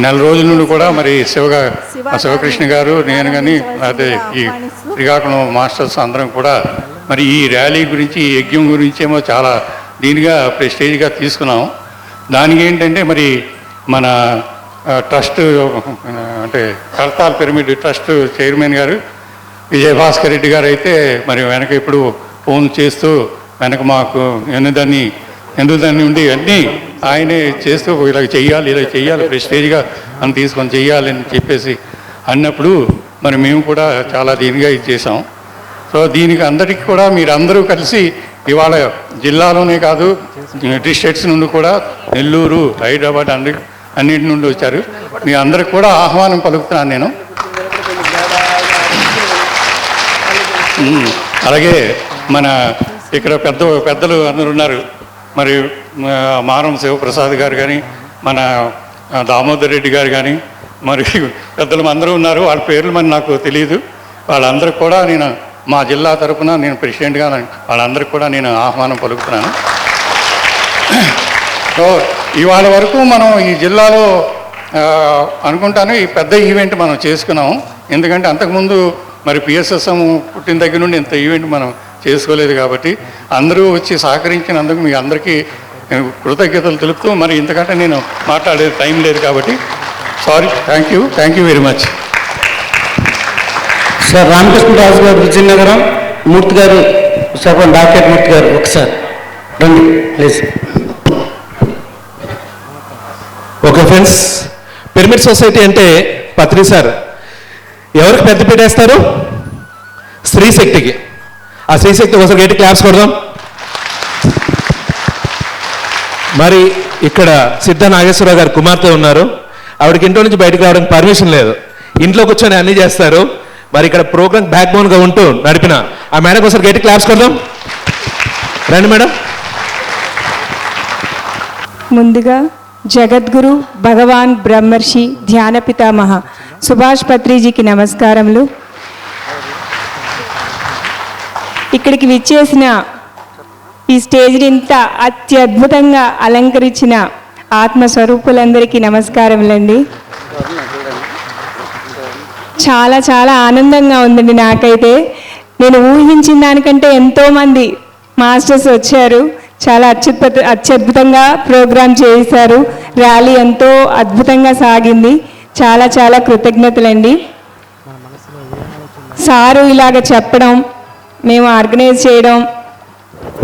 నెల రోజుల నుండి కూడా మరి శివకృష్ణ గారు, నేను కానీ అదే ఈ శ్రీకాకుళం మాస్టర్స్ అందరం కూడా మరి ఈ ర్యాలీ గురించి, ఈ యజ్ఞం గురించి ఏమో చాలా దీనిగా ప్రెస్టేజ్గా తీసుకున్నాం. దానికి ఏంటంటే మరి మన ట్రస్ట్ అంటే కడతాల్ పిరమిడ్ ట్రస్ట్ చైర్మన్ గారు విజయభాస్కర్ రెడ్డి గారు అయితే మరి వెనక ఇప్పుడు ఫోన్ చేస్తూ వెనక మాకు దాన్ని ఉండి అన్నీ ఆయనే చేస్తూ ఇలా చెయ్యాలి ప్రెస్టేజ్గా అని తీసుకొని చెయ్యాలని చెప్పేసి అన్నప్పుడు మరి మేము కూడా చాలా దీనిగా ఇచ్చేసాం. సో దీనికి అందరికీ కూడా మీరందరూ కలిసి ఇవాళ జిల్లాలోనే కాదు డిస్ట్రిక్ట్స్ నుండి కూడా నెల్లూరు, హైదరాబాద్ అన్నిటి నుండి వచ్చారు. మీ అందరికి కూడా ఆహ్వానం పలుకుతున్నాను నేను. అలాగే మన ఇక్కడ పెద్దలు అందరూ ఉన్నారు. మరి మారం శివప్రసాద్ గారు కానీ, మన దామోదర్ రెడ్డి గారు కానీ, మరి పెద్దలు అందరూ ఉన్నారు. వాళ్ళ పేర్లు మరి నాకు తెలియదు. వాళ్ళందరికీ కూడా నేను మా జిల్లా తరఫున నేను ప్రెసిడెంట్గా వాళ్ళందరికీ కూడా నేను ఆహ్వానం పలుకుతున్నాను. సో ఇవాళ వరకు మనం ఈ జిల్లాలో అనుకుంటాను ఈ పెద్ద ఈవెంట్ మనం చేసుకున్నాము. ఎందుకంటే అంతకుముందు మరి పిఎస్ఎస్ఎం పుట్టిన దగ్గర నుండి ఇంత ఈవెంట్ మనం చేసుకోలేదు. కాబట్టి అందరూ వచ్చి సహకరించినందుకు మీ అందరికీ నేను కృతజ్ఞతలు తెలుపుతూ మరి ఇంతకంటే నేను మాట్లాడే టైం లేదు కాబట్టి sorry. Thank you very much. Sir Ramakrishna Raju గారు విజయనగరం, మూర్తి గారు చెప్పండి, డాక్టర్ మూర్తి గారు ఒకసారి రండి please. Okay friends, pyramid society అంటే పత్రి సార్ ఎవరికి పెద్ద పెట్టేస్తారు? స్త్రీ శక్తికి. ఆ స్త్రీ శక్తి ఒకసారి గట్టి క్లాప్స్ కొడదాం. మరి ఇక్కడ సిద్ధ నాగేశ్వరరావు గారు కుమార్తె ఉన్నారు. ఆవిడకి ఇంట్లో నుంచి బయటకు రావడానికి పర్మిషన్ లేదు, ఇంట్లో కూర్చొని అన్నీ చేస్తారు. మరి ఇక్కడ ప్రోగ్రామ్ బ్యాక్ బోన్గా ఉంటూ నడిపిన ఆ మేడం ఒకసారి గట్టి క్లాప్స్ కొడదాం. రండి మేడం. ముందుగా జగద్గురు భగవాన్ బ్రహ్మర్షి ధ్యాన పితామహ సుభాష్ పత్రిజీకి నమస్కారములు. ఇక్కడికి విచ్చేసిన ఈ స్టేజ్ని ఇంత అత్యద్భుతంగా అలంకరించిన ఆత్మస్వరూపులందరికీ నమస్కారములండి. చాలా చాలా ఆనందంగా ఉందండి నాకైతే. నేను ఊహించిన దానికంటే ఎంతోమంది మాస్టర్స్ వచ్చారు, చాలా అత్యద్భుతంగా ప్రోగ్రాం చేశారు. ర్యాలీ ఎంతో అద్భుతంగా సాగింది. చాలా చాలా కృతజ్ఞతలండి. సారు ఇలాగ చెప్పడం, మేము ఆర్గనైజ్ చేయడం,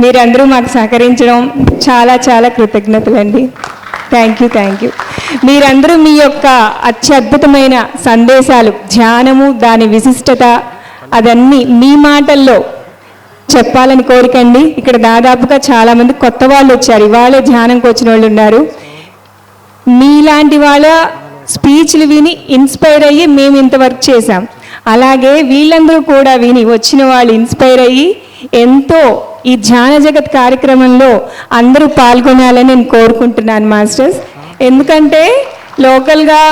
మీరందరూ మాకు సహకరించడం చాలా చాలా కృతజ్ఞతలండి. Thank you. మీరందరూ మీ యొక్క అత్యద్భుతమైన సందేశాలు, ధ్యానము, దాని విశిష్టత అదన్నీ మీ మాటల్లో చెప్పాలని కోరికండి. ఇక్కడ దాదాపుగా చాలామంది కొత్త వాళ్ళు వచ్చారు, ఇవాళే ధ్యానంకి వచ్చిన వాళ్ళు ఉన్నారు. మీలాంటి వాళ్ళ స్పీచ్లు విని ఇన్స్పైర్ అయ్యి మేము ఇంత వర్క్ చేశాం. అలాగే వీళ్ళందరూ కూడా విని వచ్చిన వాళ్ళు ఇన్స్పైర్ అయ్యి ఎంతో ఈ ధ్యాన జగత్ కార్యక్రమంలో అందరూ పాల్గొనాలని నేను కోరుకుంటున్నాను మాస్టర్స్. ఎందుకంటే లోకల్గా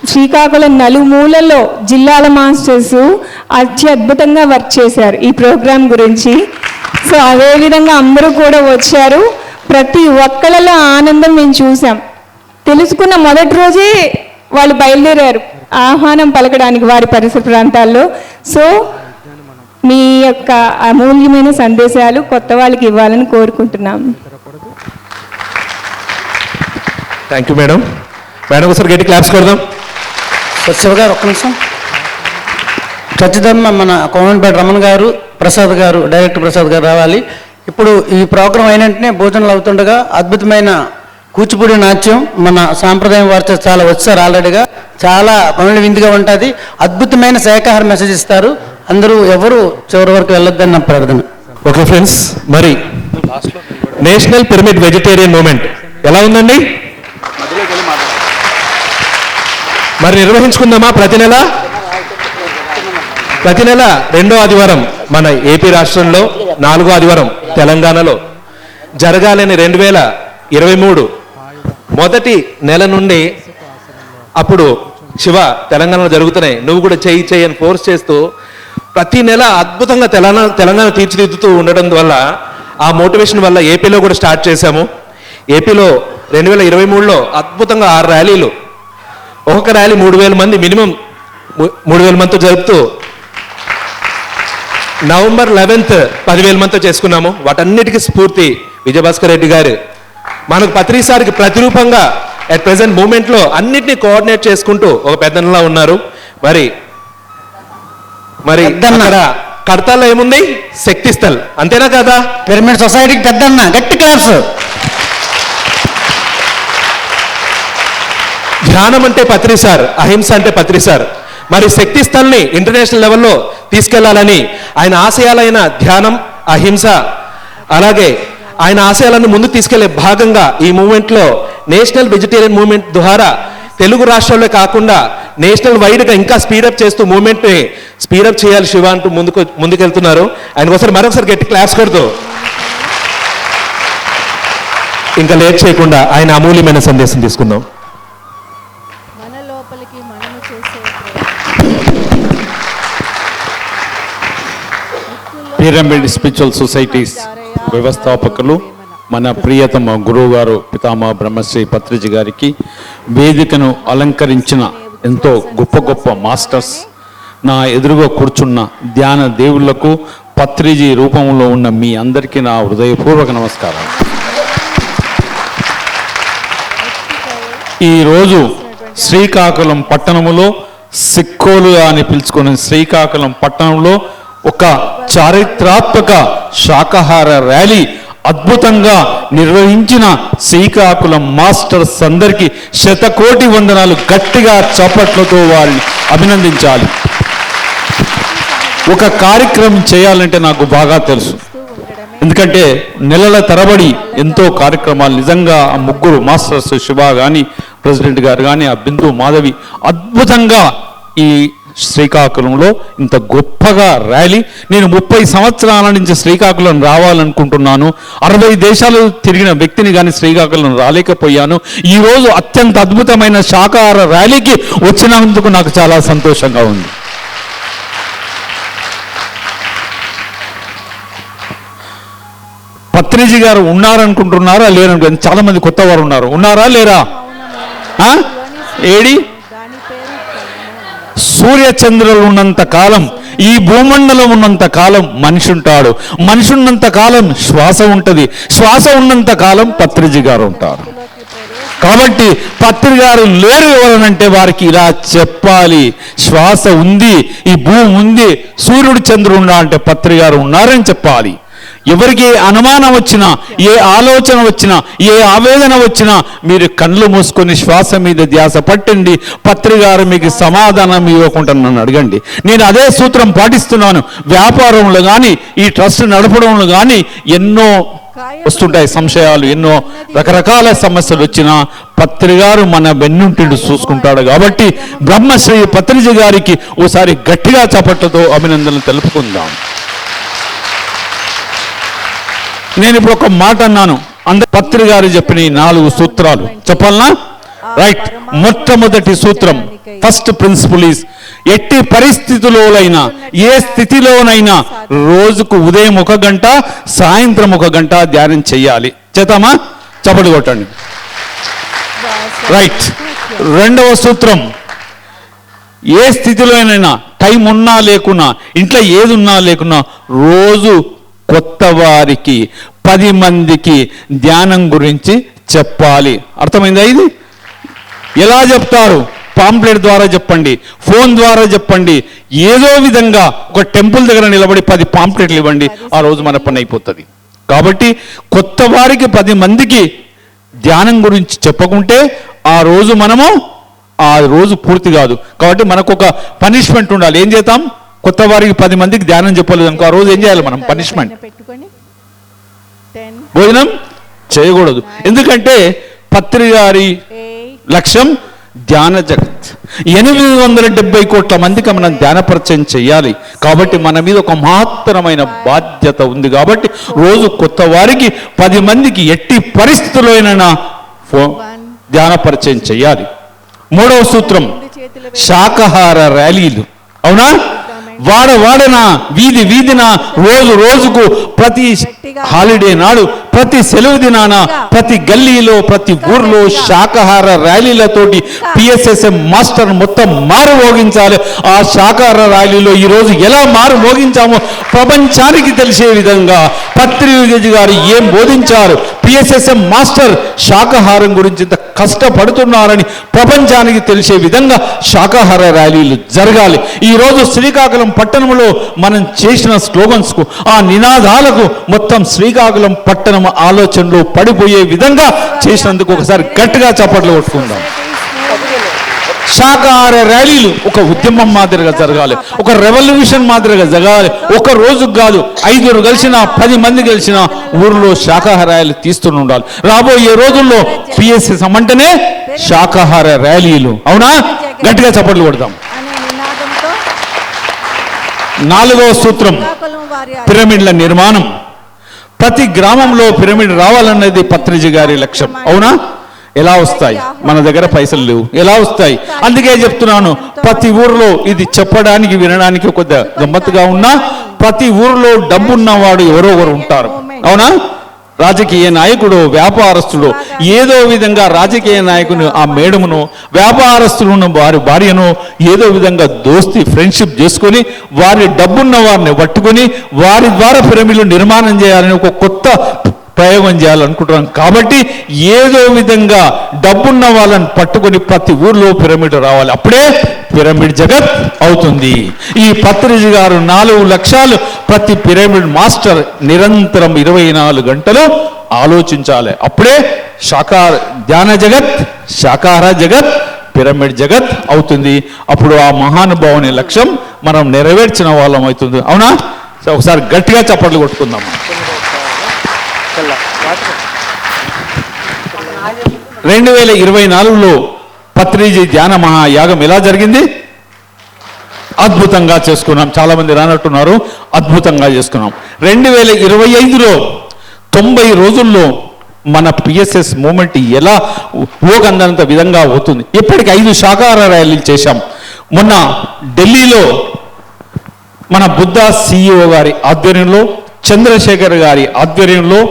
శ్రీకాకుళం నలుమూలలో జిల్లాల మాస్టర్స్ అత్యద్భుతంగా వర్క్ చేశారు ఈ ప్రోగ్రాం గురించి. సో అదేవిధంగా అందరూ కూడా వచ్చారు. ప్రతి ఒక్కళ్ళలో ఆనందం మేము చూసాం. తెలుసుకున్న మొదటి రోజే వాళ్ళు బయలుదేరారు ఆహ్వానం పలకడానికి వారి పరిసర ప్రాంతాల్లో. సో మీ యొక్క అమూల్యమైన సందేశాలు కొత్త వాళ్ళకి ఇవ్వాలని కోరుకుంటున్నాం. Thank you madam. మేడం ఒకసారి గట్టి క్లాప్స్ కొడదాం. శివ గారు ఒక్క నిమిషం. ఖచ్చితంగా మన కోమన్పేట రమణ గారు, ప్రసాద్ గారు, డైరెక్టర్ ప్రసాద్ గారు రావాలి. ఇప్పుడు ఈ ప్రోగ్రాం అయిన వెంటనే భోజనాలు అవుతుండగా అద్భుతమైన కూచిపూడి నాట్యం మన సాంప్రదాయం వారితో చాలా వచ్చారు ఆల్రెడీగా. చాలా పనుల విందుగా ఉంటుంది. అద్భుతమైన శాఖాహార మెసేజ్ ఇస్తారు. అందరూ ఎవరు చివరి వరకు వెళ్ళొద్దని నా ప్రార్థన. ఓకే ఫ్రెండ్స్, మరి నేషనల్ పిరమిడ్ వెజిటేరియన్ మూమెంట్ ఎలా ఉందండి? మరి నిర్వహించుకుందామా? ప్రతి నెల 2వ ఆదివారం మన ఏపీ రాష్ట్రంలో, 4వ ఆదివారం తెలంగాణలో జరగాలని 2023 మొదటి నెల నుండి అప్పుడు శివ తెలంగాణలో జరుగుతున్నాయి, నువ్వు కూడా చెయ్యి అని ఫోర్స్ చేస్తూ ప్రతి నెల అద్భుతంగా తెలంగాణ తీర్చిదిద్దుతూ ఉండడం వల్ల ఆ మోటివేషన్ వల్ల ఏపీలో కూడా స్టార్ట్ చేశాము. ఏపీలో 2023లో అద్భుతంగా 6 ర్యాలీలు, ఒక్కొక్క ర్యాలీ 3,000 మంది, మినిమం 3,000 మందితో జరుపుతూ నవంబర్ 11th 10,000 మందితో చేసుకున్నాము. వాటన్నిటికీ స్ఫూర్తి విజయభాస్కర్ రెడ్డి గారు మనకు పత్రిసారికి ప్రతిరూపంగా అట్ ప్రెసెంట్ మూమెంట్లో అన్నిటినీ కోఆర్డినేట్ చేసుకుంటూ ఒక పెద్దన్నలా ఉన్నారు. మరి అక్కడ కడతాల్లో ఏముంది? శక్తి స్థల్, అంతేనా కదా? పిరమిడ్ సొసైటీకి పెద్దన్న గట్టి క్లాప్స్. ధ్యానం అంటే పత్రి సార్, అహింస అంటే పత్రి సార్. మరి శక్తి స్థల్ని ఇంటర్నేషనల్ లెవెల్లో తీసుకెళ్లాలని ఆయన ఆశయాలైన ధ్యానం, అహింస, అలాగే ఆయన ఆశయాలను ముందుకు తీసుకెళ్లే భాగంగా ఈ మూవ్మెంట్లో నేషనల్ వెజిటేరియన్ మూవ్మెంట్ ద్వారా తెలుగు రాష్ట్రాల్లో కాకుండా నేషనల్ వైడ్గా ఇంకా స్పీడప్ చేస్తూ మూవ్మెంట్ని స్పీడప్ చేయాలి శివ అంటూ ముందుకెళ్తున్నారు. ఆయనకోసారి మరొకసారి గట్టి క్లాప్స్ కొడుతూ ఇంకా లేట్ చేయకుండా ఆయన అమూల్యమైన సందేశం తీసుకుందాం. మన లోపలికి మనము చేసే పిరమిడ్ స్పిరిచువల్ సొసైటీస్ వ్యవస్థాపకులు మన ప్రియతమ గురువు గారు పితామహ బ్రహ్మశ్రీ పత్రిజీ గారికి, వేదికను అలంకరించిన ఎంతో గొప్ప గొప్ప మాస్టర్స్, నా ఎదురుగా కూర్చున్న ధ్యాన దేవుళ్లకు, పత్రిజీ రూపంలో ఉన్న మీ అందరికీ నా హృదయపూర్వక నమస్కారం. ఈరోజు శ్రీకాకుళం పట్టణములో సిక్కోలుగా అని పిలుచుకున్న శ్రీకాకుళం పట్టణంలో ఒక చారిత్రాత్మక శాకాహార ర్యాలీ అద్భుతంగా నిర్వహించిన శ్రీకాకుళం మాస్టర్స్ అందరికీ శతకోటి వందనాలు. గట్టిగా చప్పట్లతో వారిని అభినందించాలి. ఒక కార్యక్రమం చేయాలంటే నాకు బాగా తెలుసు, ఎందుకంటే నెలల తరబడి ఎంతో కార్యక్రమాలు నిజంగా ఆ ముగ్గురు మాస్టర్స్ శివ కానీ ప్రెసిడెంట్ గారు కానీ ఆ బిందు మాధవి అద్భుతంగా ఈ శ్రీకాకుళంలో ఇంత గొప్పగా ర్యాలీ. నేను 30 సంవత్సరాల నుంచి శ్రీకాకుళం రావాలనుకుంటున్నాను. 60 దేశాలు తిరిగిన వ్యక్తిని కానీ శ్రీకాకుళం రాలేకపోయాను. ఈరోజు అత్యంత అద్భుతమైన శాకాహార ర్యాలీకి వచ్చినందుకు నాకు చాలా సంతోషంగా ఉంది. పత్రిజీ గారు ఉన్నారనుకుంటున్నారా లేరనుకుంటున్నారు? చాలా మంది కొత్త వారు ఉన్నారు. ఉన్నారా లేరా? ఏడి సూర్య చంద్రులు ఉన్నంత కాలం, ఈ భూమండలం ఉన్నంత కాలం మనిషి ఉంటాడు. మనిషి ఉన్నంత కాలం శ్వాస ఉంటుంది. శ్వాస ఉన్నంత కాలం పత్రిజీ గారు ఉంటారు. కాబట్టి పత్రి గారు లేరు ఎవరనంటే వారికి ఇలా చెప్పాలి, శ్వాస ఉంది, ఈ భూమి ఉంది, సూర్యుడు చంద్రుడు ఉన్నా అంటే పత్రి గారు ఉన్నారని చెప్పాలి. ఎవరికి అనుమానం వచ్చినా, ఏ ఆలోచన వచ్చినా, ఏ ఆవేదన వచ్చినా మీరు కళ్ళు మూసుకొని శ్వాస మీద ధ్యాస పట్టండి. పత్రికారు మీకు సమాధానం ఇవ్వకుండా నన్ను అడగండి. నేను అదే సూత్రం పాటిస్తున్నాను. వ్యాపారంలో కానీ ఈ ట్రస్ట్ నడపడంలో కానీ ఎన్నో వస్తుంటాయి సంశయాలు, ఎన్నో రకరకాల సమస్యలు వచ్చినా పత్రికారు మన వెన్నుంటిని చూసుకుంటాడు. కాబట్టి బ్రహ్మశ్రీ పత్రిజీ గారికి ఓసారి గట్టిగా చప్పట్లతో అభినందనలు తెలుపుకుందాం. నేను ఇప్పుడు ఒక మాట అన్నాను, అందరు పత్రి గారు చెప్పిన 4 సూత్రాలు చెప్పాలనా? రైట్. మొట్టమొదటి సూత్రం, ఫస్ట్ ప్రిన్సిపల్ ఈజ్ ఎట్టి పరిస్థితుల్లోనైనా, ఏ స్థితిలోనైనా రోజుకు ఉదయం 1 గంట, సాయంత్రం 1 గంట ధ్యానం చేయాలి. చేద్దామా? చప్పట్లు కొట్టండి. రైట్. రెండవ సూత్రం, ఏ స్థితిలోనైనా, టైం ఉన్నా లేకున్నా, ఇంట్లో ఏది ఉన్నా లేకున్నా రోజు కొత్త వారికి 10 మందికి ధ్యానం గురించి చెప్పాలి. అర్థమైందా? ఇది ఎలా చెప్తారు? పాంప్లెట్ ద్వారా చెప్పండి, ఫోన్ ద్వారా చెప్పండి, ఏదో విధంగా ఒక టెంపుల్ దగ్గర నిలబడి 10 పాంప్లెట్లు ఇవ్వండి, ఆ రోజు మన పని అయిపోతుంది. కాబట్టి కొత్త వారికి 10 మందికి ధ్యానం గురించి చెప్పకుంటే ఆ రోజు మనము ఆ రోజు పూర్తి కాదు. కాబట్టి మనకు ఒక పనిష్మెంట్ ఉండాలి. ఏం చేద్దాం? కొత్త వారికి 10 మందికి ధ్యానం చెప్పలేదు అనుకో, ఆ రోజు ఏం చేయాలి మనం? పనిష్మెంట్, భోజనం చేయకూడదు. ఎందుకంటే పత్రి గారి లక్ష్యం ధ్యాన జగత్. 870 కోట్ల మందికి మనం ధ్యాన పరిచయం చేయాలి. కాబట్టి మన మీద ఒక మహత్తరమైన బాధ్యత ఉంది. కాబట్టి రోజు కొత్త వారికి 10 మందికి ఎట్టి పరిస్థితుల్లోనైనా ధ్యాన పరిచయం చేయాలి. మూడవ సూత్రం, శాకాహార ర్యాలీలు. అవునా? వాడన, వీధి వీధిన, రోజు రోజుకు, ప్రతి హాలిడే నాడు, ప్రతి సెలవు దినాన, ప్రతి గల్లీలో, ప్రతి ఊర్లో శాకాహార ర్యాలీలతోటి పిఎస్ఎస్ఎం మాస్టర్ మొత్తం మారు మోగించాలి. ఆ శాకాహార ర్యాలీలో ఈరోజు ఎలా మారు మోగించామో ప్రపంచానికి తెలిసే విధంగా పత్రిజీ గారు ఏం బోధించారు, పిఎస్ఎస్ఎం మాస్టర్ శాకాహారం గురించి ఇంత కష్టపడుతున్నారని ప్రపంచానికి తెలిసే విధంగా శాకాహార ర్యాలీలు జరగాలి. ఈరోజు శ్రీకాకుళం పట్టణంలో మనం చేసిన స్లోగన్స్కు, ఆ నినాదాలకు మొత్తం శ్రీకాకుళం పట్టణం ఆలోచనలో పడిపోయే విధంగా చేసినందుకు ఒకసారి గట్టిగా చప్పట్లు కొట్టుకుందాం. శాకాహార ర్యాలీలు ఒక ఉద్యమం మాదిరిగా జరగాలి, ఒక రెవల్యూషన్ మాదిరిగా జరగాలి. ఒక రోజు కాదు, 5 కలిసిన, 10 మంది కలిసిన ఊరిలో శాకాహార ర్యాలీ తీస్తూనే ఉండాలి. రాబోయే రోజుల్లో పిఎస్ఎస్ అంటేనే శాకాహార ర్యాలీలు. అవునా? గట్టిగా చప్పట్లు కొడతాం. 4వ సూత్రం, పిరమిడ్ల నిర్మాణం. ప్రతి గ్రామంలో పిరమిడ్ రావాలన్నది పత్రిజీ గారి లక్ష్యం. అవునా? ఎలా వస్తాయి? మన దగ్గర పైసలు లేవు, ఎలా వస్తాయి? అందుకే చెప్తున్నాను, ప్రతి ఊరిలో ఇది చెప్పడానికి వినడానికి ఒక గమ్మత్తుగా ఉన్నా ప్రతి ఊరిలో డబ్బున్నవాడు ఎవరో ఒకరు ఉంటారు. అవునా? రాజకీయ నాయకుడు, వ్యాపారస్తుడు, ఏదో విధంగా రాజకీయ నాయకుని ఆ మేడమును, వ్యాపారస్తులను వారి భార్యను ఏదో విధంగా దోస్తి, ఫ్రెండ్షిప్ చేసుకొని వారి డబ్బున్న వారిని పట్టుకొని వారి ద్వారా పిరమిడ్లు నిర్మాణం చేయాలని ఒక కొత్త ప్రయోగం చేయాలనుకుంటున్నాం. కాబట్టి ఏదో విధంగా డబ్బున్న వాళ్ళని పట్టుకొని ప్రతి ఊర్లో పిరమిడ్ రావాలి. అప్పుడే పిరమిడ్ జగత్ అవుతుంది. ఈ పత్రిజీ గారు 4 లక్షలు ప్రతి పిరమిడ్ మాస్టర్ నిరంతరం 24 గంటలు ఆలోచించాలి. అప్పుడే ధ్యాన జగత్, శాకాహార జగత్, పిరమిడ్ జగత్ అవుతుంది. అప్పుడు ఆ మహానుభావుని లక్ష్యం మనం నెరవేర్చిన వాళ్ళం అవుతుంది. అవునా? ఒకసారి గట్టిగా చప్పట్లు కొట్టుకుందాం. 2024లో పత్రిజీ ధ్యాన మహాయాగం ఎలా జరిగింది? అద్భుతంగా చేసుకున్నాం. చాలా మంది రానట్టున్నారు. అద్భుతంగా చేసుకున్నాం. 2025లో 90 రోజుల్లో మన పిఎస్ఎస్ మూమెంట్ ఎలా ఊగందనంత విధంగా అవుతుంది. ఇప్పటికి 5 శాకాహార ర్యాలీలు చేశాం. మొన్న ఢిల్లీలో మన బుద్ధ సిఇఓ గారి ఆధ్వర్యంలో, చంద్రశేఖర్ గారి ఆధ్వర్యంలో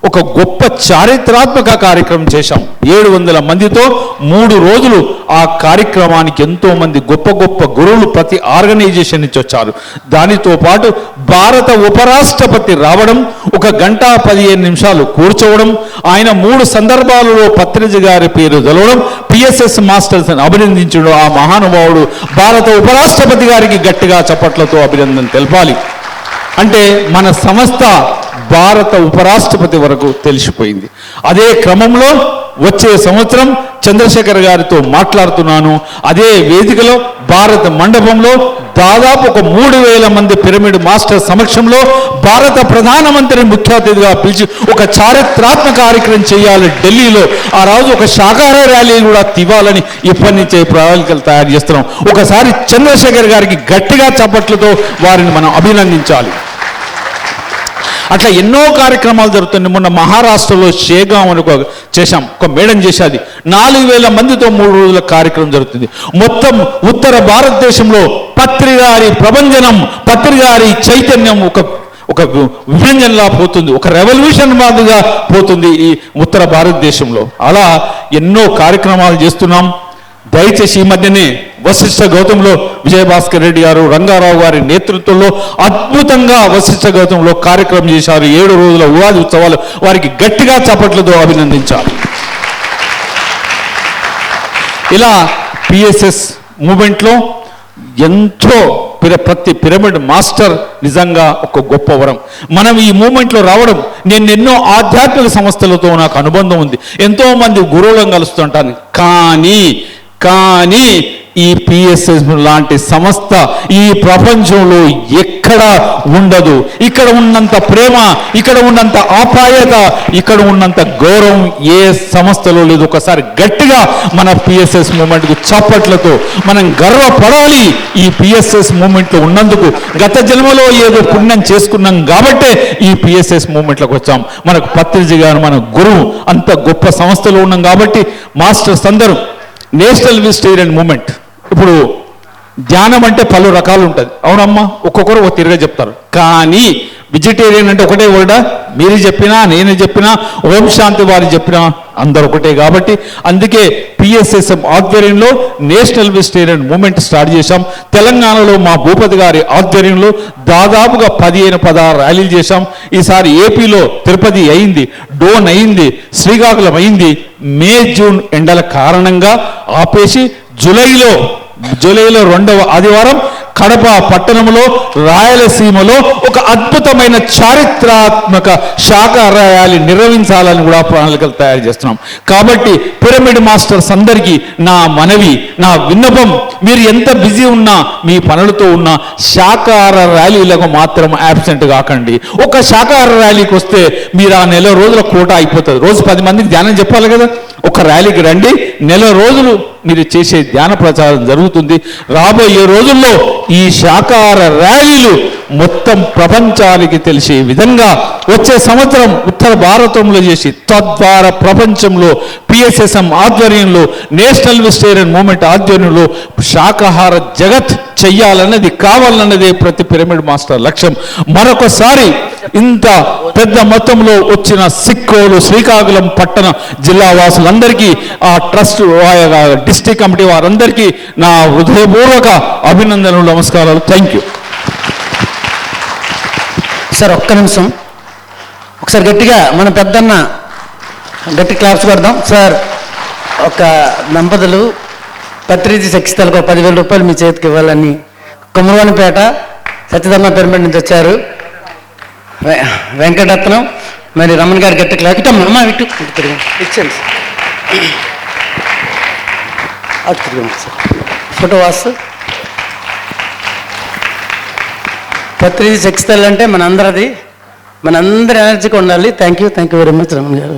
ఒక గొప్ప చారిత్రాత్మక కార్యక్రమం చేశాం. 700 మందితో 3 రోజులు ఆ కార్యక్రమానికి ఎంతో మంది గొప్ప గొప్ప గురువులు ప్రతి ఆర్గనైజేషన్ నుంచి వచ్చారు. దానితో పాటు భారత ఉపరాష్ట్రపతి రావడం, 1 గంట 15 నిమిషాలు కూర్చోవడం, ఆయన 3 సందర్భాలలో పత్రిజీ గారి పేరు తెలవడం, పిఎస్ఎస్ మాస్టర్స్ అభినందించడం. ఆ మహానుభావుడు భారత ఉపరాష్ట్రపతి గారికి గట్టిగా చప్పట్లతో అభినందన తెలపాలి. అంటే మన సంస్థ భారత ఉపరాష్ట్రపతి వరకు తెలిసిపోయింది. అదే క్రమంలో వచ్చే సంవత్సరం చంద్రశేఖర్ గారితో మాట్లాడుతున్నాను. అదే వేదికలో భారత మండపంలో దాదాపు 3000 మంది పిరమిడ్ మాస్టర్ సమక్షంలో భారత ప్రధానమంత్రిని ముఖ్య అతిథిగా పిలిచి ఒక చారిత్రాత్మక కార్యక్రమం చేయాలి ఢిల్లీలో. ఆ రోజు ఒక శాకాహార ర్యాలీ కూడా తీవాలని ఇప్పటి నుంచే ప్రణాళికలు తయారు చేస్తున్నాం. ఒకసారి చంద్రశేఖర్ గారికి గట్టిగా చప్పట్లతో వారిని మనం అభినందించాలి. అట్లా ఎన్నో కార్యక్రమాలు జరుగుతున్నాయి. మొన్న మహారాష్ట్రలో షేగాం అని చేశాం, ఒక మేడం చేసేది. 4000 మందితో 3 రోజుల కార్యక్రమం జరుగుతుంది. మొత్తం ఉత్తర భారతదేశంలో పత్రిగారి ప్రభంజనం, పత్రిగారి చైతన్యం ఒక విభజనలా పోతుంది, ఒక రెవల్యూషన్ మాదిరిగా పోతుంది ఈ ఉత్తర భారతదేశంలో. అలా ఎన్నో కార్యక్రమాలు చేస్తున్నాం. దయచేసి ఈ మధ్యనే వశిష్ఠ గౌతంలో విజయభాస్కర్ రెడ్డి గారు, రంగారావు గారి నేతృత్వంలో అద్భుతంగా వశిష్ఠ గౌతంలో కార్యక్రమం చేశారు. 7 రోజుల ఉగాది ఉత్సవాలు. వారికి గట్టిగా చప్పట్లతో అభినందించాలి. ఇలా పిఎస్ఎస్ మూమెంట్లో ఎంతో ప్రతి పిరమిడ్ మాస్టర్ నిజంగా ఒక గొప్ప వరం. మనం ఈ మూమెంట్లో రావడం, నేను ఎన్నో ఆధ్యాత్మిక సంస్థలతో నాకు అనుబంధం ఉంది, ఎంతో మంది గురువులను కలుస్తుంటాను. కానీ ఈ పిఎస్ఎస్ లాంటి సంస్థ ఈ ప్రపంచంలో ఎక్కడా ఉండదు. ఇక్కడ ఉన్నంత ప్రేమ, ఇక్కడ ఉన్నంత ఆప్యాయత, ఇక్కడ ఉన్నంత గౌరవం ఏ సంస్థలో లేదు. ఒకసారి గట్టిగా మన పిఎస్ఎస్ మూమెంట్కు చప్పట్లతో మనం గర్వపడాలి. ఈ పిఎస్ఎస్ మూమెంట్లో ఉన్నందుకు గత జన్మలో ఏదో పుణ్యం చేసుకున్నాం కాబట్టే ఈ పిఎస్ఎస్ మూమెంట్లోకి వచ్చాం. మనకు పత్రిజీ గారు మన గురువు, అంత గొప్ప సంస్థలో ఉన్నాం కాబట్టి మాస్టర్స్ అందరూ నేషనల్ వెజిటేరియన్ మూమెంట్. ఇప్పుడు ధ్యానం అంటే పలు రకాలు ఉంటుంది, అవునమ్మా, ఒక్కొక్కరు ఒక తిరిగా చెప్తారు. కానీ వెజిటేరియన్ అంటే ఒకటే వర్డా, మీరు చెప్పినా నేను చెప్పినా ఓం శాంతి వారు చెప్పినా అందరు ఒకటే. కాబట్టి అందుకే పిఎస్ఎస్ఎం ఆధ్వర్యంలో నేషనల్ వెజిటేరియన్ మూమెంట్ స్టార్ట్ చేశాం. తెలంగాణలో మా భూపతి గారి ఆధ్వర్యంలో దాదాపుగా 15-16 ర్యాలీలు చేశాం. ఈసారి ఏపీలో తిరుపతి అయింది, డోన్ అయింది, శ్రీకాకుళం అయింది. మే జూన్ ఎండల కారణంగా ఆపేసి జూలైలో 2వ ఆదివారం కడప పట్టణంలో రాయలసీమలో ఒక అద్భుతమైన చారిత్రాత్మక శాకాహార ర్యాలీ నిర్వహించాలని కూడా ప్రణాళికలు తయారు చేస్తున్నాం. కాబట్టి పిరమిడ్ మాస్టర్స్ అందరికీ నా మనవి, నా విన్నపం, మీరు ఎంత బిజీ ఉన్నా, మీ పనులతో ఉన్నా శాకాహార ర్యాలీలకు మాత్రం యాబ్సెంట్ కాకండి. ఒక శాకాహార ర్యాలీకి వస్తే మీరు ఆ నెల రోజుల కోట అయిపోతుంది. రోజు 10 మందికి ధ్యానం చెప్పాలి కదా. ఒక ర్యాలీకి రండి, నెల రోజులు మీరు చేసే ధ్యాన ప్రచారం జరుగుతుంది. రాబోయే రోజుల్లో ఈ శాకాహార ర్యాలీలు మొత్తం ప్రపంచానికి తెలిసే విధంగా వచ్చే సంవత్సరం ఉత్తర భారతంలో చేసి తద్వారా ప్రపంచంలో పిఎస్ఎస్ఎం ఆధ్వర్యంలో నేషనల్ వెజిటేరియన్ మూమెంట్ ఆధ్వర్యంలో శాకాహార జగత్ చెయ్యాలన్నది, కావాలన్నదే ప్రతి పిరమిడ్ మాస్టర్ లక్ష్యం. మరొకసారి ఇంత పెద్ద మొత్తంలో వచ్చిన సిక్కోలు, శ్రీకాకుళం పట్టణ జిల్లా వాసులందరికీ, ఆ ట్రస్ట్ డిస్ట్రిక్ట్ కమిటీ వారందరికీ నా హృదయపూర్వక అభినందనలు, నమస్కారాలు. Thank you sir. ఒక్క నిమిషం ఒకసారి గట్టిగా మన పెద్దన్న గట్టి క్లాప్స్ కొడదాం. సార్, ఒక దంపతులు పత్రిజీ సఖిస్తలకు 10,000 రూపాయలు మీ చేతికి ఇవ్వాలని కుమ్మరవానిపేట సత్యధర్మ పిరమిడ్ నుంచి వచ్చారు. వెంకటరత్నం మరి రమణ గారి గట్టి క్లాప్. ఇటమ్మా ఇటు ఇచ్చాను సార్. ఫోటో వాసు పత్రిజీ సఖిస్తలు అంటే మనందరిది, మనందరి ఎనర్జీకి ఉండాలి. Thank you very much Ramana గారు.